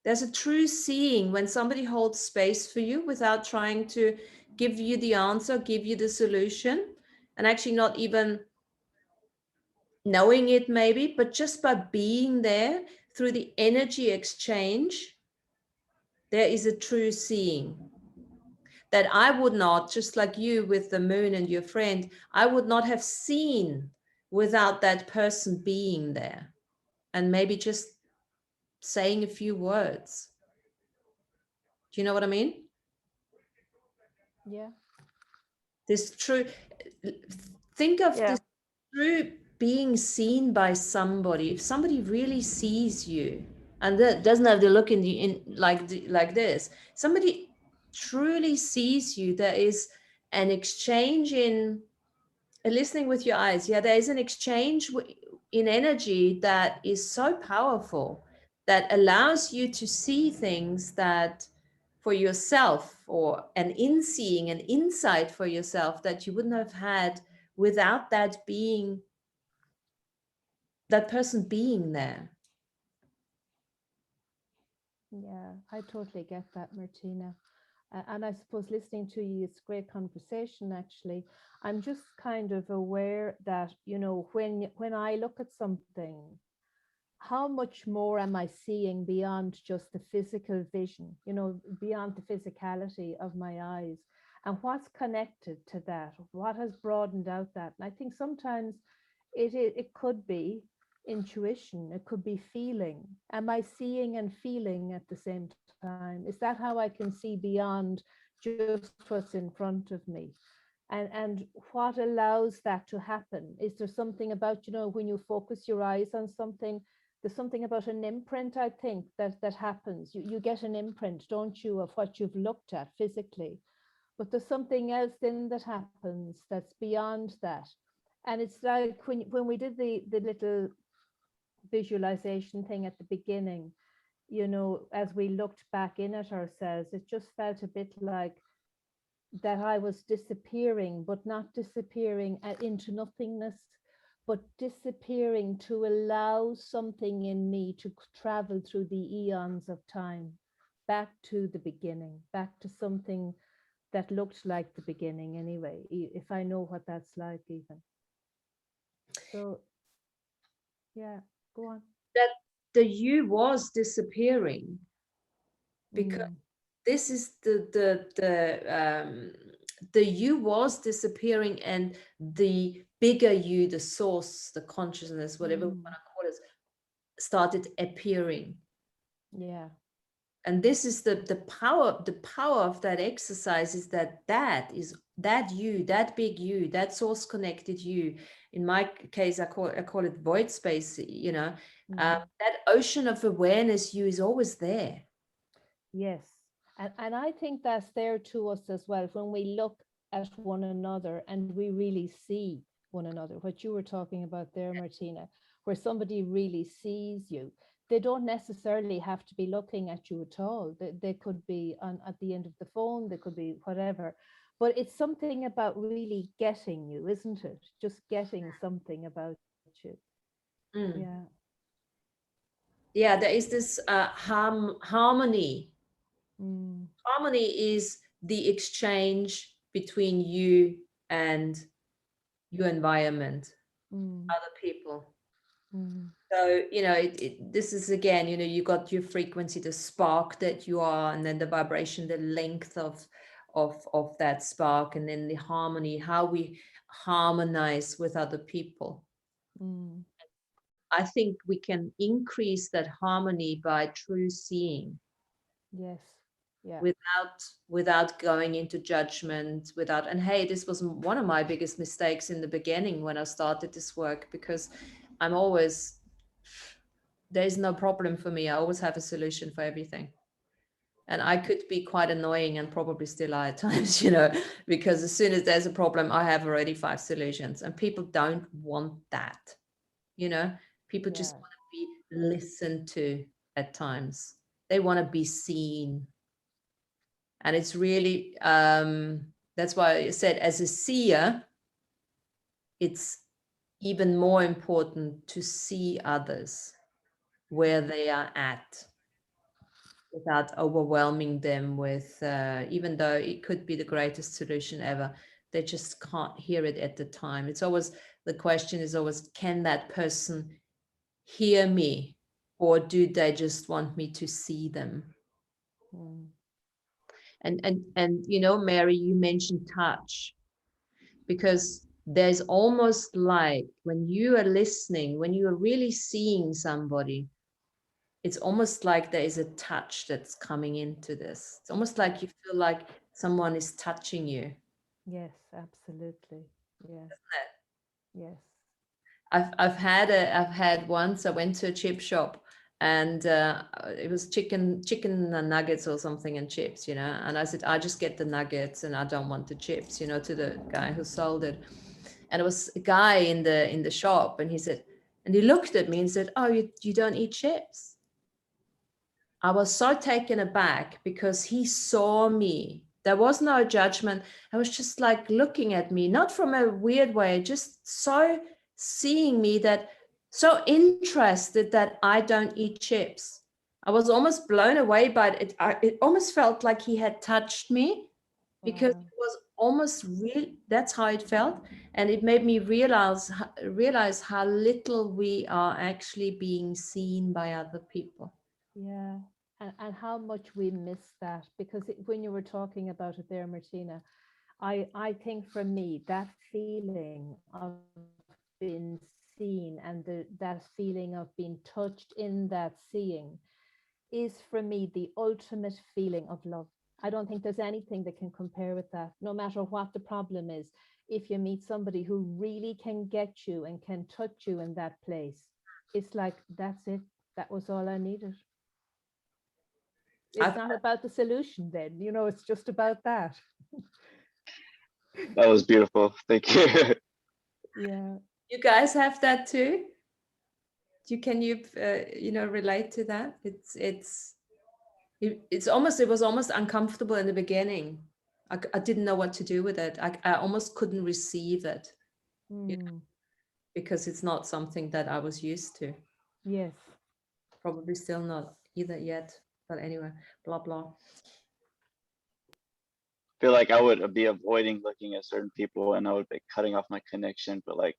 There's a true seeing when somebody holds space for you without trying to give you the answer, give you the solution, and actually not even knowing it maybe, but just by being there through the energy exchange, there is a true seeing that I would not, just like you with the moon and your friend, I would not have seen without that person being there and maybe just saying a few words. Do you know what I mean? Yeah. This true, think of Yeah. this true being seen by somebody. If somebody really sees you and that doesn't have the look like this, somebody truly sees you, there is an exchange in listening with your eyes. Yeah, there is an exchange in energy that is so powerful, that allows you to see things that for yourself, or an inseeing, an insight for yourself that you wouldn't have had without that person being there. Yeah, I totally get that, Martina. And I suppose listening to you, it's great conversation, actually. I'm just kind of aware that, when I look at something, how much more am I seeing beyond just the physical vision, beyond the physicality of my eyes, and what's connected to that? What has broadened out that? And I think sometimes it could be intuition, it could be feeling. Am I seeing and feeling at the same time? Is that how I can see beyond just what's in front of me? And what allows that to happen? Is there something about, when you focus your eyes on something, there's something about an imprint, I think, that happens. You get an imprint, don't you, of what you've looked at physically. But there's something else then that happens that's beyond that. And it's like when we did the little visualization thing at the beginning, as we looked back in at ourselves, it just felt a bit like that I was disappearing, but not disappearing into nothingness, but disappearing to allow something in me to travel through the eons of time, back to the beginning, back to something that looked like the beginning anyway, if I know what that's like even. So, yeah, go on. That the you was disappearing, because this is the you was disappearing, and the bigger you, the source, the consciousness, whatever we want to call it, started appearing. Yeah. And this is the power of that exercise, is that is that you, that big you, that source connected you. In my case, I call it void space, that ocean of awareness you is always there. Yes. And I think that's there to us as well when we look at one another and we really see one another. What you were talking about there, Martina, where somebody really sees you. They don't necessarily have to be looking at you at all. They could be at the end of the phone, they could be whatever. But it's something about really getting you, isn't it? Just getting something about you. Yeah. Yeah, there is this harmony. Harmony is the exchange between you and your environment, other people. So, this is again, you got your frequency, the spark that you are, and then the vibration, the length of that spark, and then the harmony, how we harmonize with other people. Mm. I think we can increase that harmony by true seeing, Yes. Yeah. without going into judgment, without, and hey, this was one of my biggest mistakes in the beginning when I started this work, because I'm always, there's no problem for me. I always have a solution for everything. And I could be quite annoying, and probably still are at times, because as soon as there's a problem, I have already 5 solutions, and people don't want that. People just Yeah. want to be listened to at times. They want to be seen. And it's really, that's why I said, as a seer, it's even more important to see others where they are at, without overwhelming them with, even though it could be the greatest solution ever, they just can't hear it at the time. It's always, the question is always, can that person hear me, or do they just want me to see them? Mm. And Mary, you mentioned touch, because there's almost like, when you are listening, when you are really seeing somebody, it's almost like there is a touch that's coming into this. It's almost like you feel like someone is touching you. Yes, absolutely. Yeah. Yes. I've had once, I went to a chip shop, and it was chicken nuggets or something, and chips, and I said, I just get the nuggets and I don't want the chips, to the guy who sold it. And it was a guy in the shop, and he said, and he looked at me and said, oh, you don't eat chips? I was so taken aback, because he saw me. There was no judgment. I was just like looking at me, not from a weird way, just so seeing me, that so interested that I don't eat chips. I was almost blown away by it. It almost felt like he had touched me, because Wow. it was almost real. That's how it felt. And it made me realize how little we are actually being seen by other people. Yeah. And how much we miss that, because when you were talking about it there, Martina, I think for me, that feeling of being seen, and that feeling of being touched in that seeing, is for me the ultimate feeling of love. I don't think there's anything that can compare with that, no matter what the problem is. If you meet somebody who really can get you and can touch you in that place, it's like, that's it. That was all I needed. It's I've, not about the solution then, it's just about that. That was beautiful. Thank you. Yeah. you guys have that too? Can you relate to that? It was almost uncomfortable in the beginning. I didn't know what to do with it. I almost couldn't receive it, Mm. because it's not something that I was used to. Yes. Probably still not either yet. But anyway, blah blah. Feel like I would be avoiding looking at certain people, and I would be cutting off my connection. But like,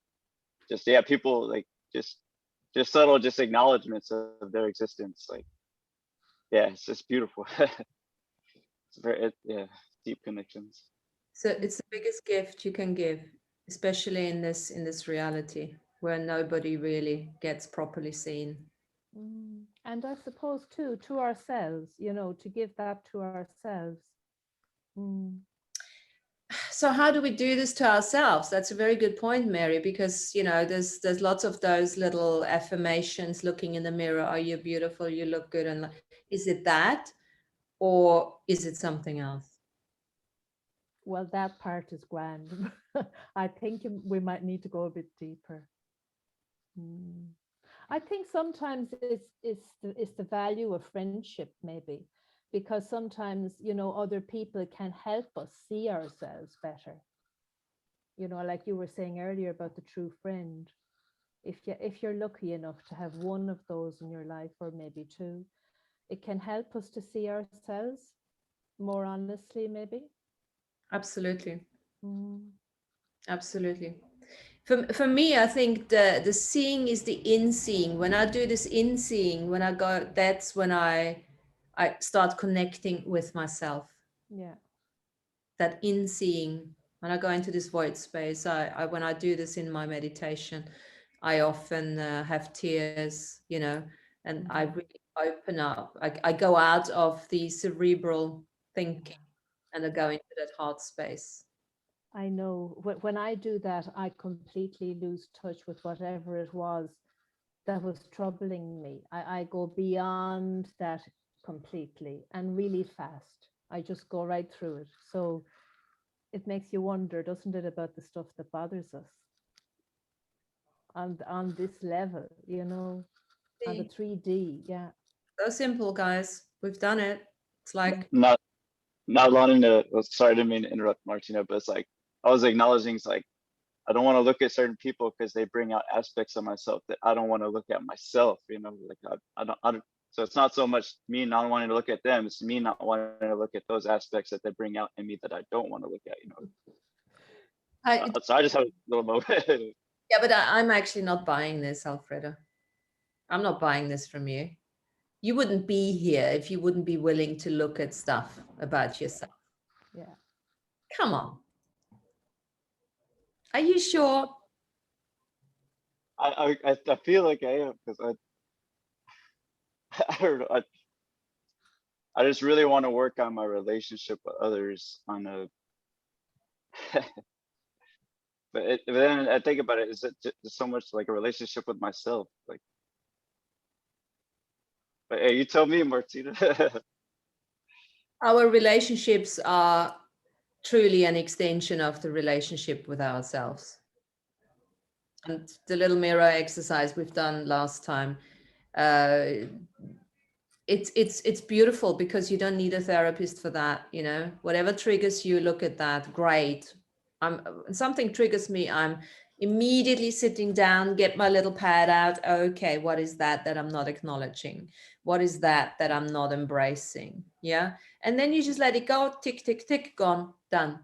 just, yeah, people like just subtle, just acknowledgements of their existence. Like, yeah, it's just beautiful. It's yeah, deep connections. So it's the biggest gift you can give, especially in this reality where nobody really gets properly seen. Mm. And I suppose too, to ourselves, to give that to ourselves. Mm. So how do we do this to ourselves? That's a very good point, Mary, because there's lots of those little affirmations, looking in the mirror, oh, you're beautiful, you look good, and is it that, or is it something else? Well, that part is grand. I think we might need to go a bit deeper. Mm. I think sometimes it's the value of friendship, maybe, because sometimes other people can help us see ourselves better. Like you were saying earlier about the true friend. If you're lucky enough to have one of those in your life, or maybe two, it can help us to see ourselves more honestly, maybe. Absolutely. Mm. Absolutely. For me, I think the seeing is the inseeing. When I do this inseeing, when I go, that's when I start connecting with myself. Yeah. That inseeing, when I go into this void space, I when I do this in my meditation, I often have tears, you know, and I really open up. I go out of the cerebral thinking and I go into that heart space. I know when I do that, I completely lose touch with whatever it was that was troubling me. I go beyond that completely and really fast. I just go right through it. So it makes you wonder, doesn't it, about the stuff that bothers us on this level, you know, on the See? 3D. Yeah. So simple, guys. We've done it. It's like, Not wanting to, well, sorry, I didn't mean to interrupt Martina, but it's like, I was acknowledging, it's like, I don't want to look at certain people because they bring out aspects of myself that I don't want to look at myself, you know, like I don't, so it's not so much me not wanting to look at them, it's me not wanting to look at those aspects that they bring out in me that I don't want to look at, you know. So I just have a little moment. yeah, but I'm actually not buying this, Alfredo. I'm not buying this from you. You wouldn't be here if you wouldn't be willing to look at stuff about yourself. Yeah. Come on. Are you sure? I feel like I am because I don't know, I just really want to work on my relationship with others on a but then I think about it, is it just so much like a relationship with myself? Like, but hey, you tell me, Martina. Our relationships are truly an extension of the relationship with ourselves. And the little mirror exercise we've done last time, uh, it's beautiful because you don't need a therapist for that. You know, whatever triggers you, look at that. Great. Something triggers me, I'm immediately sitting down, get my little pad out. Okay, what is that I'm not acknowledging? What is that I'm not embracing? Yeah, and then you just let it go. Tick, tick, tick. Gone. Done.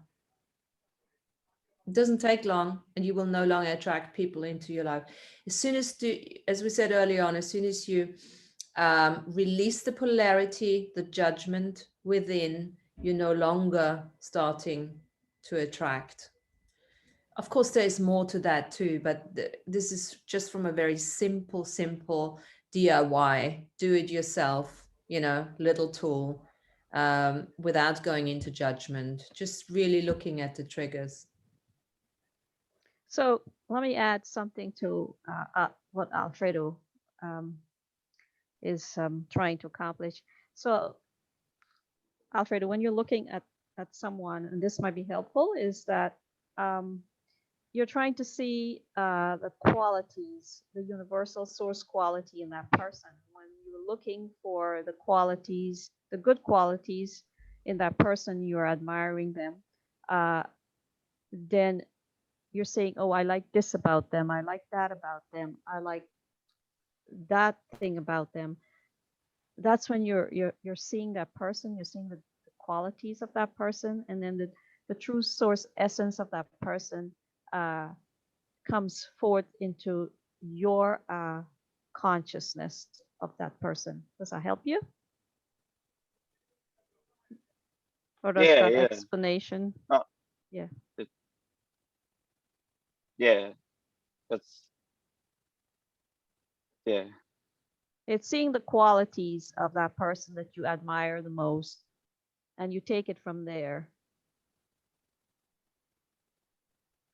It doesn't take long, and you will no longer attract people into your life. As soon as we said earlier on, as soon as you release the polarity, the judgment within, you're no longer starting to attract. Of course, there is more to that too, but this is just from a very simple DIY, do it yourself, you know, little tool, without going into judgment, just really looking at the triggers. So let me add something to what Alfredo um, is trying to accomplish. So Alfredo, when you're looking at someone, and this might be helpful, is that um, you're trying to see the qualities, the universal source quality in that person. When you're looking for the qualities, the good qualities in that person, you're admiring them, then you're saying, oh, I like this about them, I like that about them, I like that thing about them. That's when you're seeing that person, you're seeing the qualities of that person, and then the true source essence of that person comes forth into your consciousness of that person. Does that help you? Or does Yeah, that yeah. explanation? Oh, Yeah. Yeah, that's yeah. It's seeing the qualities of that person that you admire the most, and you take it from there.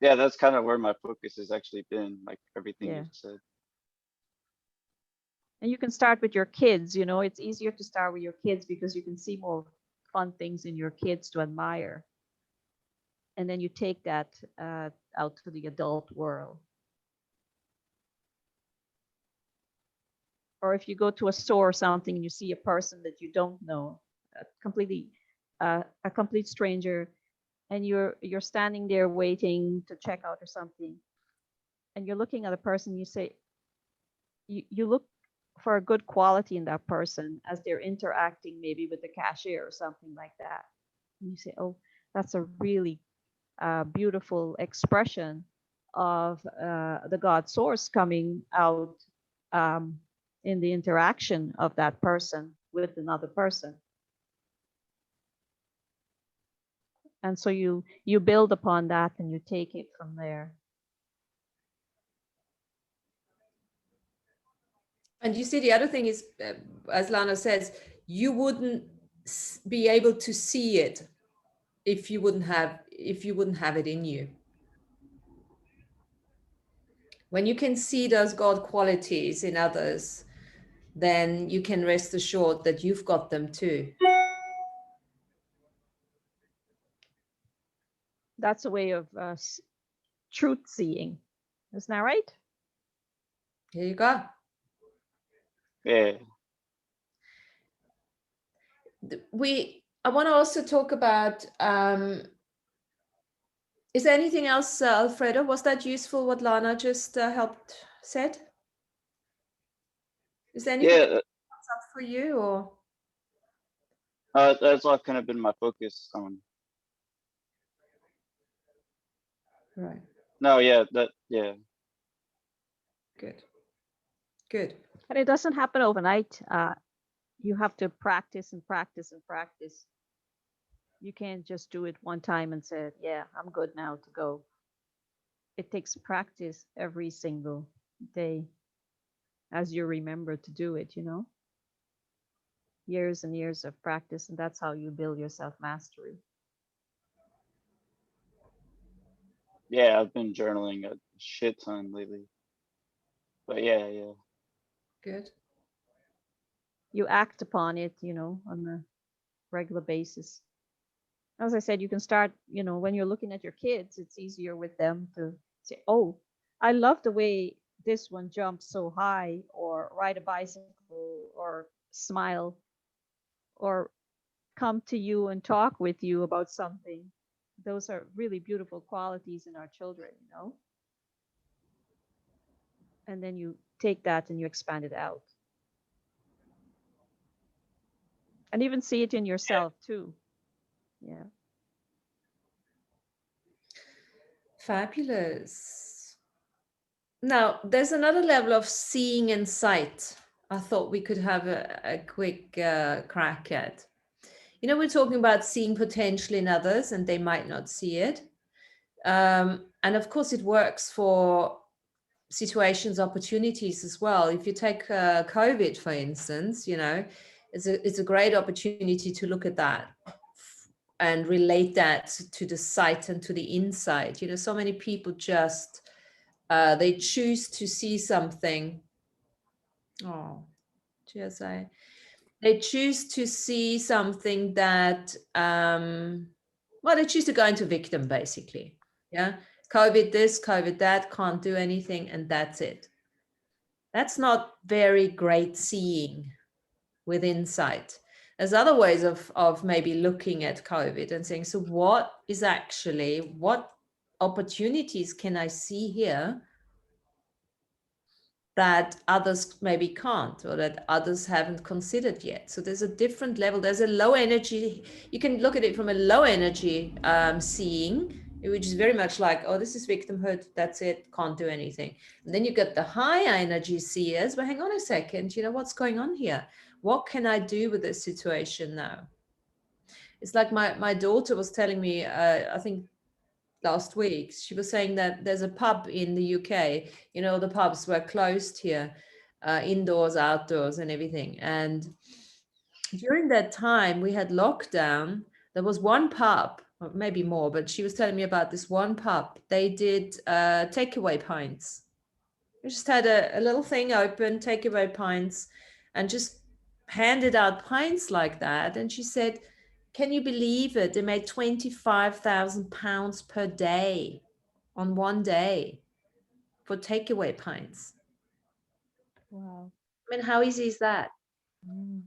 Yeah, that's kind of where my focus has actually been, like everything Yeah. you said. And you can start with your kids. You know, it's easier to start with your kids because you can see more fun things in your kids to admire. And then you take that out to the adult world. Or if you go to a store or something and you see a person that you don't know, a complete stranger, and you're standing there waiting to check out or something, and you're looking at a person, you say, you look for a good quality in that person as they're interacting maybe with the cashier or something like that. And you say, oh, that's a really beautiful expression of the God source coming out in the interaction of that person with another person. And so you build upon that and you take it from there. And you see, the other thing is, as Lana says, you wouldn't be able to see it if you wouldn't have it in you. When you can see those God qualities in others, then you can rest assured that you've got them too. That's a way of truth seeing. Isn't that right? Here you go. Yeah. I want to also talk about, is there anything else, Alfredo? Was that useful what Lana just helped said? Is there anything Yeah. that comes up for you, or? That's all kind of been my focus on. Right. No, yeah, yeah. Good. Good. And it doesn't happen overnight. You have to practice and practice and practice. You can't just do it one time and say, yeah, I'm good now to go. It takes practice every single day as you remember to do it, years and years of practice. And that's how you build your self mastery. Yeah, I've been journaling a shit ton lately. But yeah. Good. You act upon it, on a regular basis. As I said, you can start, when you're looking at your kids, it's easier with them to say, oh, I love the way this one jumps so high, or ride a bicycle, or smile, or come to you and talk with you about something. Those are really beautiful qualities in our children, And then you take that and you expand it out. And even see it in yourself too. Yeah. Fabulous. Now, there's another level of seeing and sight I thought we could have a quick crack at. We're talking about seeing potential in others and they might not see it. And of course, it works for situations, opportunities as well. If you take COVID, for instance, it's a great opportunity to look at that and relate that to the sight and to the insight. So many people just they choose to see something. Oh, cheers. They choose to see something that they choose to go into victim, basically. Yeah, COVID this, COVID that, can't do anything, and that's it. That's not very great seeing with insight. There's other ways of maybe looking at COVID and saying, so what opportunities can I see here that others maybe can't, or that others haven't considered yet? So there's a different level. There's a low energy. You can look at it from a low energy seeing, which is very much like, oh, this is victimhood. That's it. Can't do anything. And then you get the higher energy seers. But hang on a second. What's going on here? What can I do with this situation now? It's like my daughter was telling me, I think last week, she was saying that there's a pub in the UK, the pubs were closed here, indoors, outdoors and everything. And during that time we had lockdown, there was one pub, or maybe more, but she was telling me about this one pub. They did takeaway pints. We just had a little thing open, takeaway pints, and just handed out pints like that. And she said, can you believe it? They made £25,000 per day on one day for takeaway pints. Wow. I mean, how easy is that? Mm.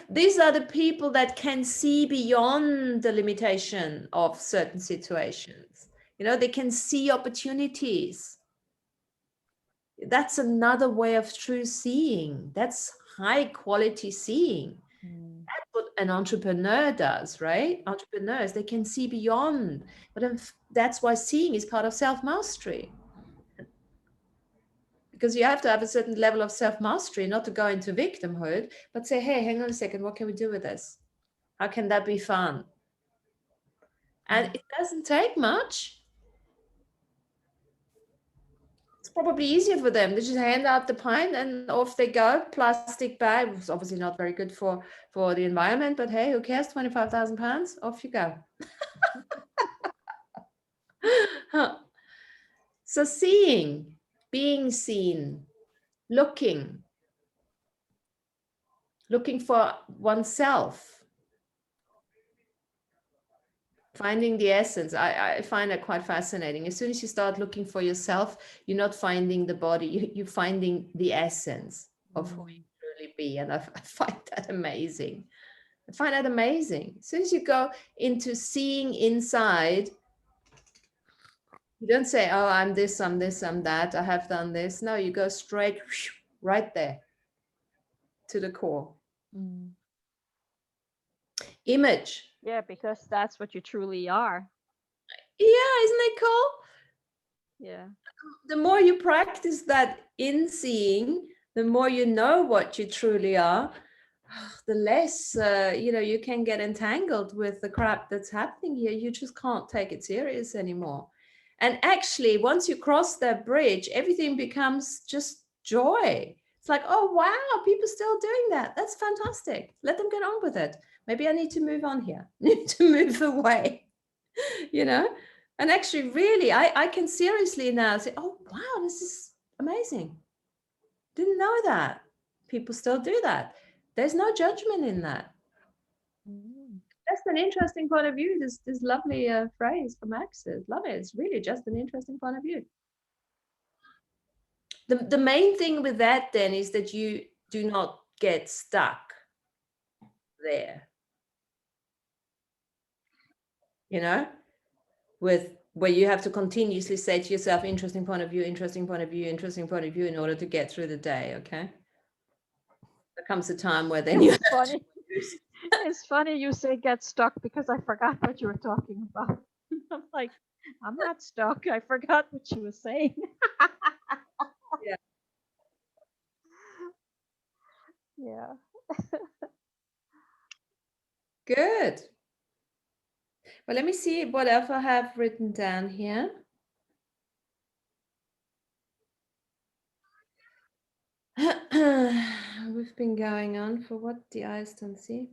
These are the people that can see beyond the limitation of certain situations. They can see opportunities. That's another way of true seeing. That's high quality seeing. Mm. That's what an entrepreneur does, right? Entrepreneurs, they can see beyond. But that's why seeing is part of self-mastery. Because you have to have a certain level of self-mastery, not to go into victimhood, but say, hey, hang on a second, what can we do with this? How can that be fun? And it doesn't take much. It's probably easier for them. They just hand out the pint and off they go. Plastic bag. It's obviously not very good for the environment, but hey, who cares? £25,000, off you go. So seeing, being seen, looking for oneself, finding the essence. I find that quite fascinating. As soon as you start looking for yourself, you're not finding the body, you're finding the essence of who you truly be. And I find that amazing. I find that amazing. As soon as you go into seeing inside, you don't say, oh, I'm this, I'm this, I'm that, I have done this. No, you go straight right there to the core. Mm. Image. Yeah, because that's what you truly are. Yeah, isn't it cool? Yeah. The more you practice that in seeing, the more you know what you truly are, the less you can get entangled with the crap that's happening here. You just can't take it serious anymore. And actually, once you cross that bridge, everything becomes just joy. It's like, oh wow, people still doing that. That's fantastic. Let them get on with it. Maybe I need to move on here. Need to move away. And actually, really, I can seriously now say, oh wow, this is amazing. Didn't know that. People still do that. There's no judgment in that. Just an interesting point of view. This lovely phrase from Axis. Love it. It's really just an interesting point of view. The main thing with that then is that you do not get stuck there. With where you have to continuously say to yourself, interesting point of view, interesting point of view, interesting point of view, in order to get through the day. Okay. There comes a time where then It's funny. It's funny you say get stuck, because I forgot what you were talking about. I'm like, I'm not stuck. I forgot what she was saying. Yeah. Yeah. Good. Well, let me see what else I have written down here. We've been going on for what the eyes don't see.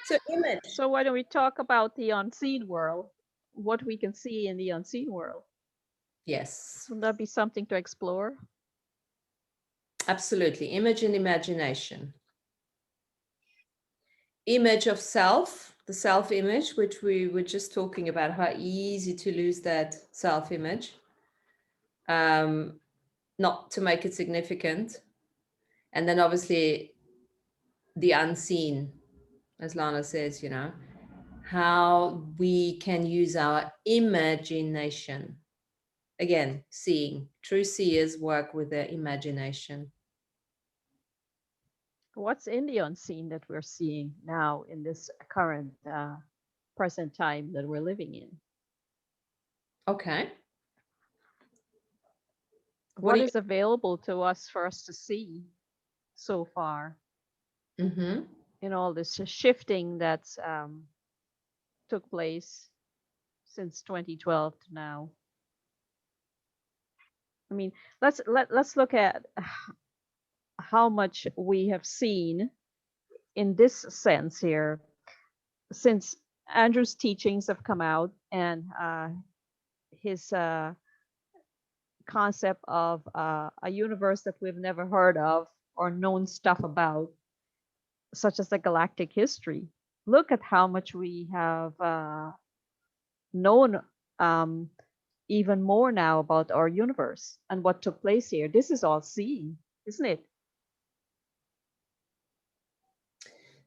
So image. So why don't we talk about the unseen world? What we can see in the unseen world. Yes. Wouldn't that be something to explore? Absolutely. Image and imagination. Image of self, the self-image, which we were just talking about, how easy to lose that self-image. Not to make it significant. And then obviously the unseen, as Lana says, how we can use our imagination. Again, seeing. True seers work with their imagination. What's in the unseen that we're seeing now in this current present time that we're living in? Okay. What is available to us for us to see so far? Mm-hmm. In all this shifting that's took place since 2012 to now. I mean, let's look at how much we have seen in this sense here since Andrew's teachings have come out, and his concept of a universe that we've never heard of or known stuff about, such as the galactic history. Look at how much we have known even more now about our universe and what took place here. This is all seeing, isn't it?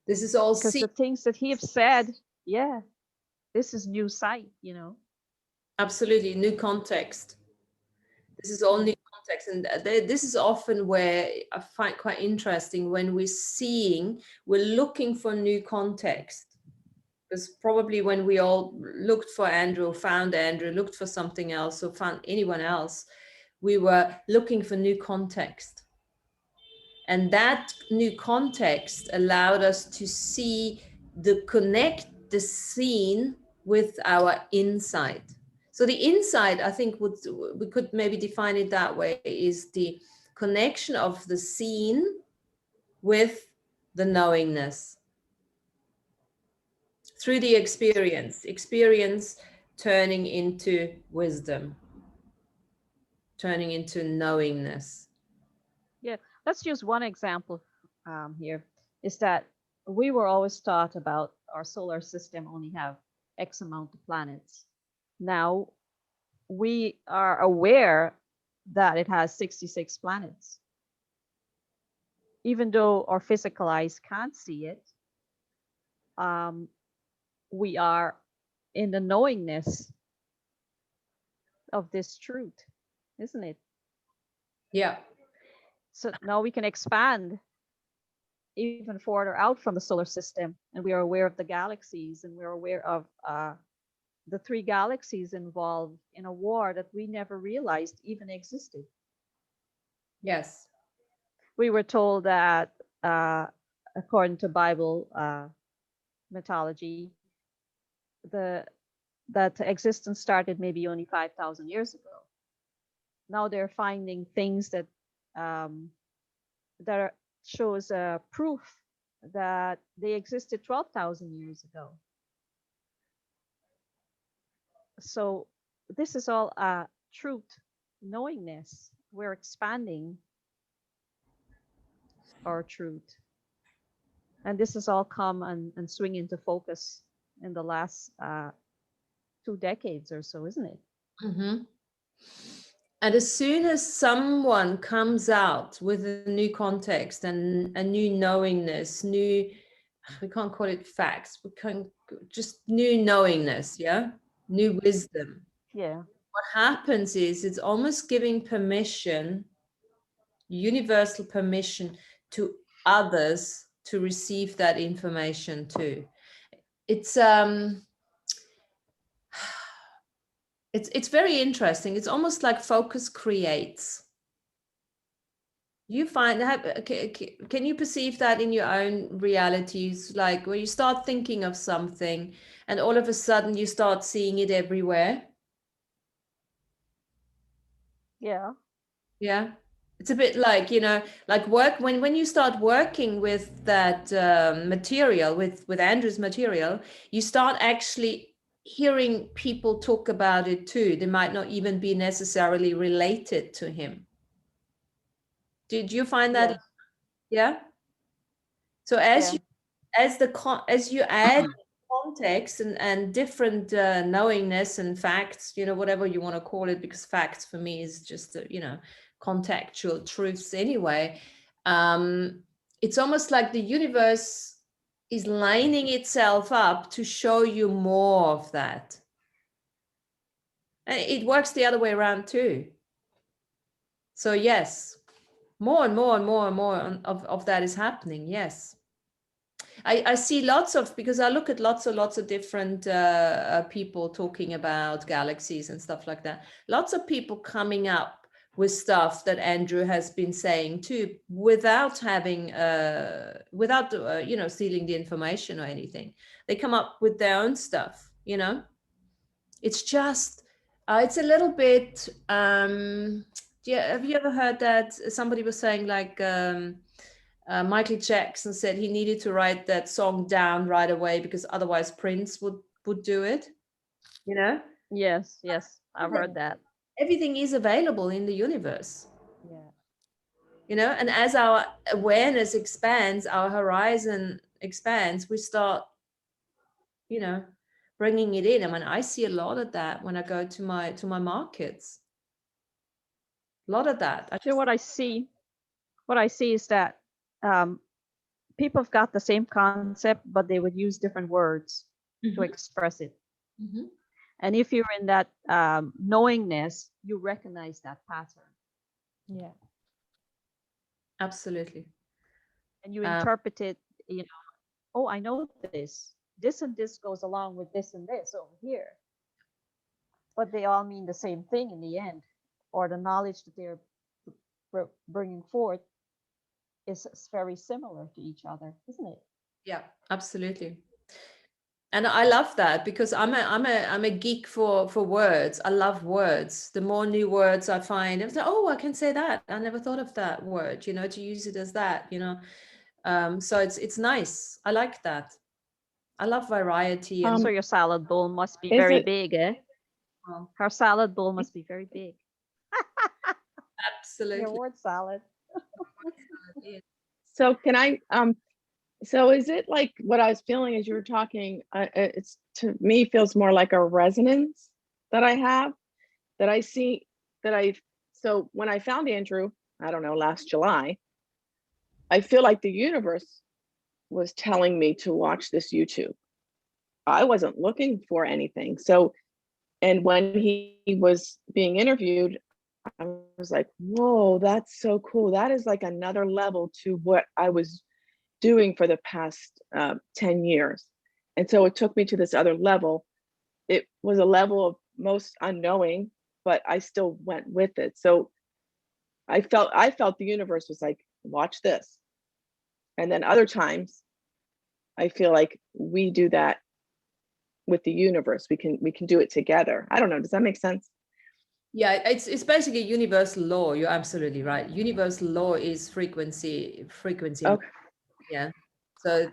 This is all because the things that he have said, yeah, this is new sight, Absolutely, new context. This is all new context, and this is often where I find quite interesting when we're seeing, we're looking for new context. Because probably when we all looked for Andrew, found Andrew, looked for something else, or found anyone else, we were looking for new context. And that new context allowed us to see connect the scene with our insight. So the insight, I think, we could maybe define it that way, is the connection of the seen with the knowingness through the experience turning into wisdom, turning into knowingness. Yeah, let's use one example here. Is that we were always taught about our solar system only have X amount of planets. Now we are aware that it has 66 planets. Even though our physical eyes can't see it, we are in the knowingness of this truth, isn't it? Yeah. So now we can expand even further out from the solar system, and we are aware of the galaxies, and we're aware of the 3 galaxies involved in a war that we never realized even existed. Yes. We were told that, according to Bible mythology, that existence started maybe only 5,000 years ago. Now they're finding things that shows proof that they existed 12,000 years ago. So this is all truth, knowingness. We're expanding our truth. And this has all come and swing into focus in the last 2 decades or so, isn't it? Mm-hmm. And as soon as someone comes out with a new context and a new knowingness, we can't call it facts, we can just new knowingness, yeah, new wisdom. Yeah. What happens is it's almost giving permission, universal permission, to others to receive that information too. It's very interesting. It's almost like focus creates. You find that, can you perceive that in your own realities, like when you start thinking of something and all of a sudden you start seeing it everywhere? Yeah. Yeah, it's a bit like, like work when you start working with that material, with Andrew's material, you start actually hearing people talk about it too. They might not even be necessarily related to him. Did you find that? Yes. Yeah. So as Yeah. you add context and different knowingness and facts, whatever you want to call it, because facts for me is just contextual truths anyway. It's almost like the universe is lining itself up to show you more of that, and it works the other way around too. So yes, more and more and more and more of that is happening. Yes. I see lots of, because I look at lots of different people talking about galaxies and stuff like that. Lots of people coming up with stuff that Andrew has been saying too, without having, stealing the information or anything. They come up with their own stuff. It's just, it's a little bit. Yeah, have you ever heard that somebody was saying like? Michael Jackson said he needed to write that song down right away because otherwise Prince would do it. Yes. Yes. I've heard that. Everything is available in the universe. Yeah. And as our awareness expands, our horizon expands, we start, bringing it in. I mean, I see a lot of that when I go to my markets. A lot of that. What I see is that people have got the same concept, but they would use different words to express it. Mm-hmm. And if you're in that knowingness, you recognize that pattern. Yeah. Absolutely. And you interpret it, oh, I know this. This and this goes along with this and this over here. But they all mean the same thing in the end, or the knowledge that they're bringing forth is very similar to each other, isn't it? Yeah, absolutely. And I love that because I'm a geek for words. I love words. The more new words I find, it's like, oh, I can say that. I never thought of that word, you know, to use it as that, you know. So it's nice. I like that. I love variety and So your salad bowl must be Is very it big, eh? well, Her salad bowl must be very big. Your absolutely. word salad. so? Can I So is it like what I was feeling as you were talking? It's to me feels more like a resonance that I have, that I see, that I. So when I found Andrew, I don't know, last July, I feel like the universe was telling me to watch this YouTube. I wasn't looking for anything. So, and when he was being interviewed, I was like, whoa, that's so cool. That is like another level to what I was doing for the past 10 years. And so it took me to this other level. It was a level of most unknowing, but I still went with it. So I felt the universe was like, watch this. And then other times I feel like we do that with the universe. We can do it together. I don't know. Does that make sense? Yeah, it's basically universal law. You're absolutely right. Universal law is frequency. Okay. Yeah. So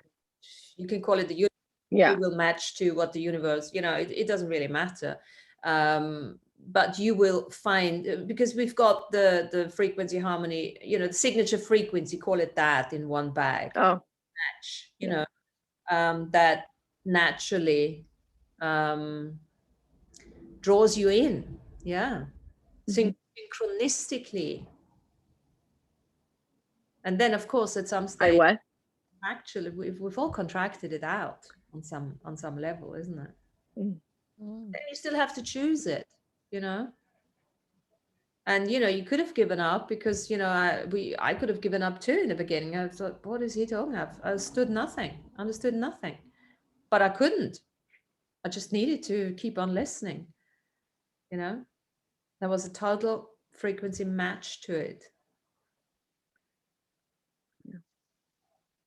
you can call it the universe. Yeah. You will match to what the universe, you know, it doesn't really matter. But you will find, because we've got the frequency harmony, you know, the signature frequency, call it that, in one bag, Oh, match, you yeah. know, that naturally draws you in. Yeah. Mhm. Synchronistically. And then, of course, at some I stage, what? actually, we've all contracted it out on some level, isn't it? Mm. Mm. Then you still have to choose it, you know. And you know, you could have given up because, you know, I could have given up too in the beginning. I thought, what is he talking about? I understood nothing, but I couldn't. I just needed to keep on listening. You know, there was a total frequency match to it.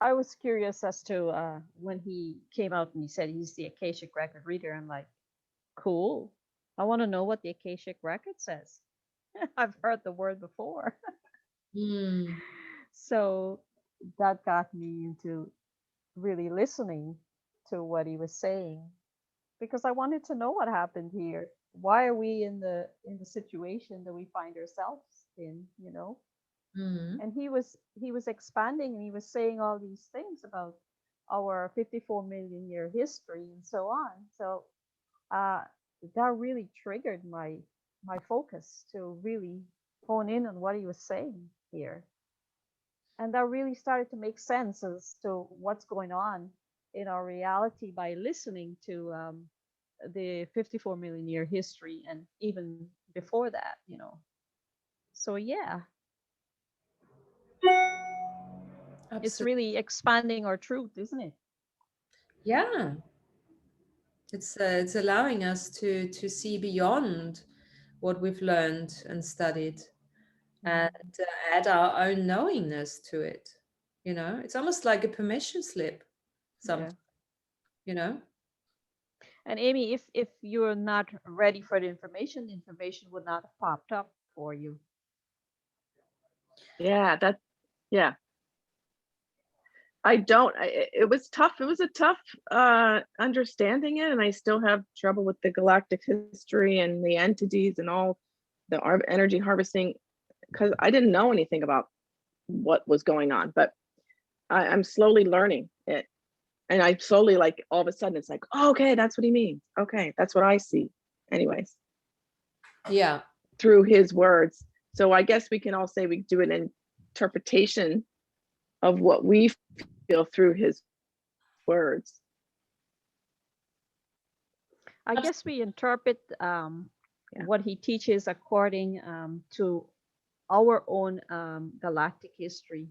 I was curious as to when he came out and he said he's the Akashic record reader. I'm like, cool. I want to know what the Akashic record says. I've heard the word before. Mm. So that got me into really listening to what he was saying because I wanted to know what happened here. Why are we in the situation that we find ourselves in, you know? Mm. And he was expanding and he was saying all these things about our 54 million year history and so on. So uh, that really triggered my focus to really hone in on what he was saying here, and that really started to make sense as to what's going on in our reality by listening to the 54 million year history and even before that, you know. So yeah, it's Absolutely. really expanding our truth, isn't it? Yeah. It's allowing us to see beyond what we've learned and studied, and add our own knowingness to it. You know, it's almost like a permission slip. Some, Yeah. you know. And Amy, if you're not ready for the information would not have popped up for you. Yeah. Yeah. I don't. It was tough. It was a tough understanding it, and I still have trouble with the galactic history and the entities and all the energy harvesting because I didn't know anything about what was going on. But I'm slowly learning it, and I slowly, like, all of a sudden it's like, oh, okay, that's what he means. Okay, that's what I see. Anyways, Yeah. through his words. So I guess we can all say we do an interpretation of what we feel through his words. I guess we interpret Yeah. what he teaches according to our own galactic history,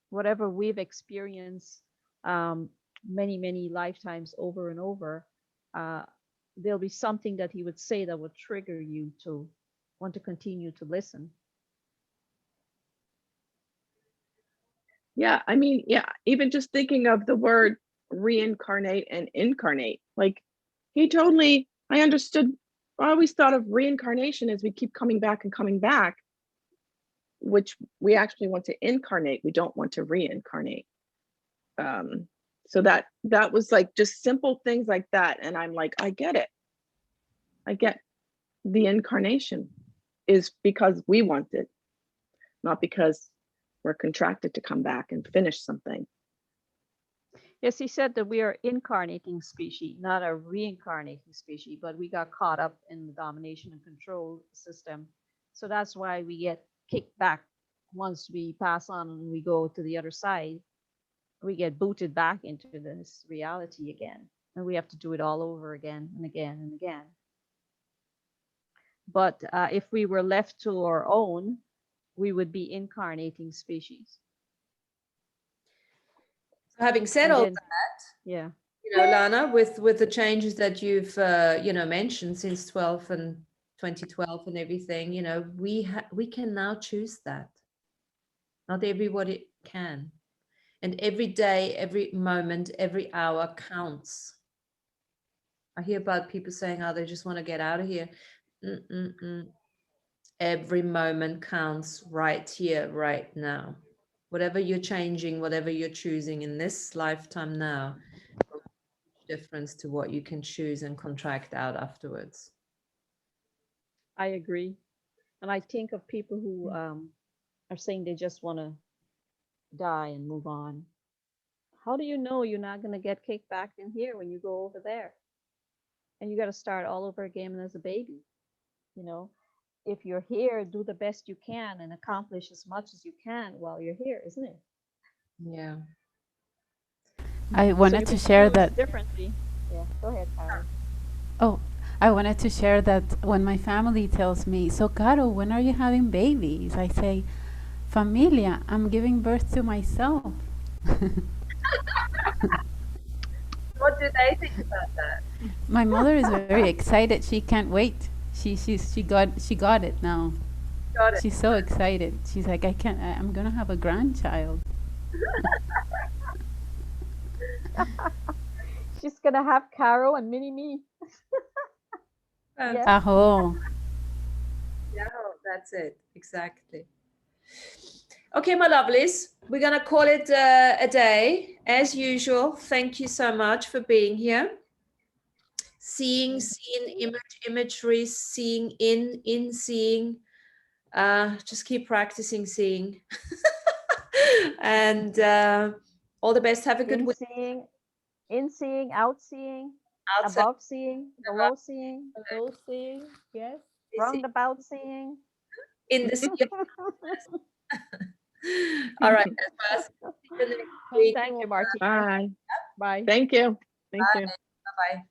whatever we've experienced um, many lifetimes over and over. Uh, there'll be something that he would say that would trigger you to want to continue to listen. Yeah, I mean, yeah, even just thinking of the word reincarnate and incarnate. Like he totally, I understood. I always thought of reincarnation as we keep coming back and coming back, which we actually want to incarnate. We don't want to reincarnate. So that was like just simple things like that. And I'm like, I get it. I get the incarnation is because we want it, not because we're contracted to come back and finish something. Yes, he said that we are incarnating species, not a reincarnating species, but we got caught up in the domination and control system. So that's why we get kicked back once we pass on and we go to the other side. We get booted back into this reality again. And we have to do it all over again and again and again. But if we were left to our own, we would be incarnating species. Having said And all then- that, Yeah. you know, Lana, with the changes that you've you know, mentioned since 2012 and everything, you know, we can now choose that. Not everybody can, and every day, every moment, every hour counts. I hear about people saying, "Oh, they just want to get out of here." Every moment counts right here, right now. Whatever you're changing, whatever you're choosing in this lifetime now, will make a difference to what you can choose and contract out afterwards. I agree. And I think of people who are saying they just want to die and move on. How do you know you're not going to get kicked back in here when you go over there? And you got to start all over again as a baby. You know, if you're here, do the best you can and accomplish as much as you can while you're here, isn't it? Yeah. I So wanted you to can share choose that. differently. Yeah, go ahead, Carol. Oh, I wanted to share that when my family tells me, "So, Caro, when are you having babies?" I say, "Familia, I'm giving birth to myself." What do they think about that? My mother is very excited. She can't wait. She got it now. Got it. She's so excited. She's like, I'm gonna have a grandchild. She's going to have Caro and Mini Me. Yeah. Aho. Yeah, that's it. Exactly. Okay, my lovelies, we're going to call it a day. As usual, thank you so much for being here. Seeing imagery, seeing in seeing. Just keep practicing seeing. And all the best. Have a good week. Inseeing, outseeing, Outside. above seeing, below seeing, Below seeing, yes. roundabout seeing. In the sea. All right. Thank you, Martina. Bye. Bye. Thank you. Thank you. Bye-bye.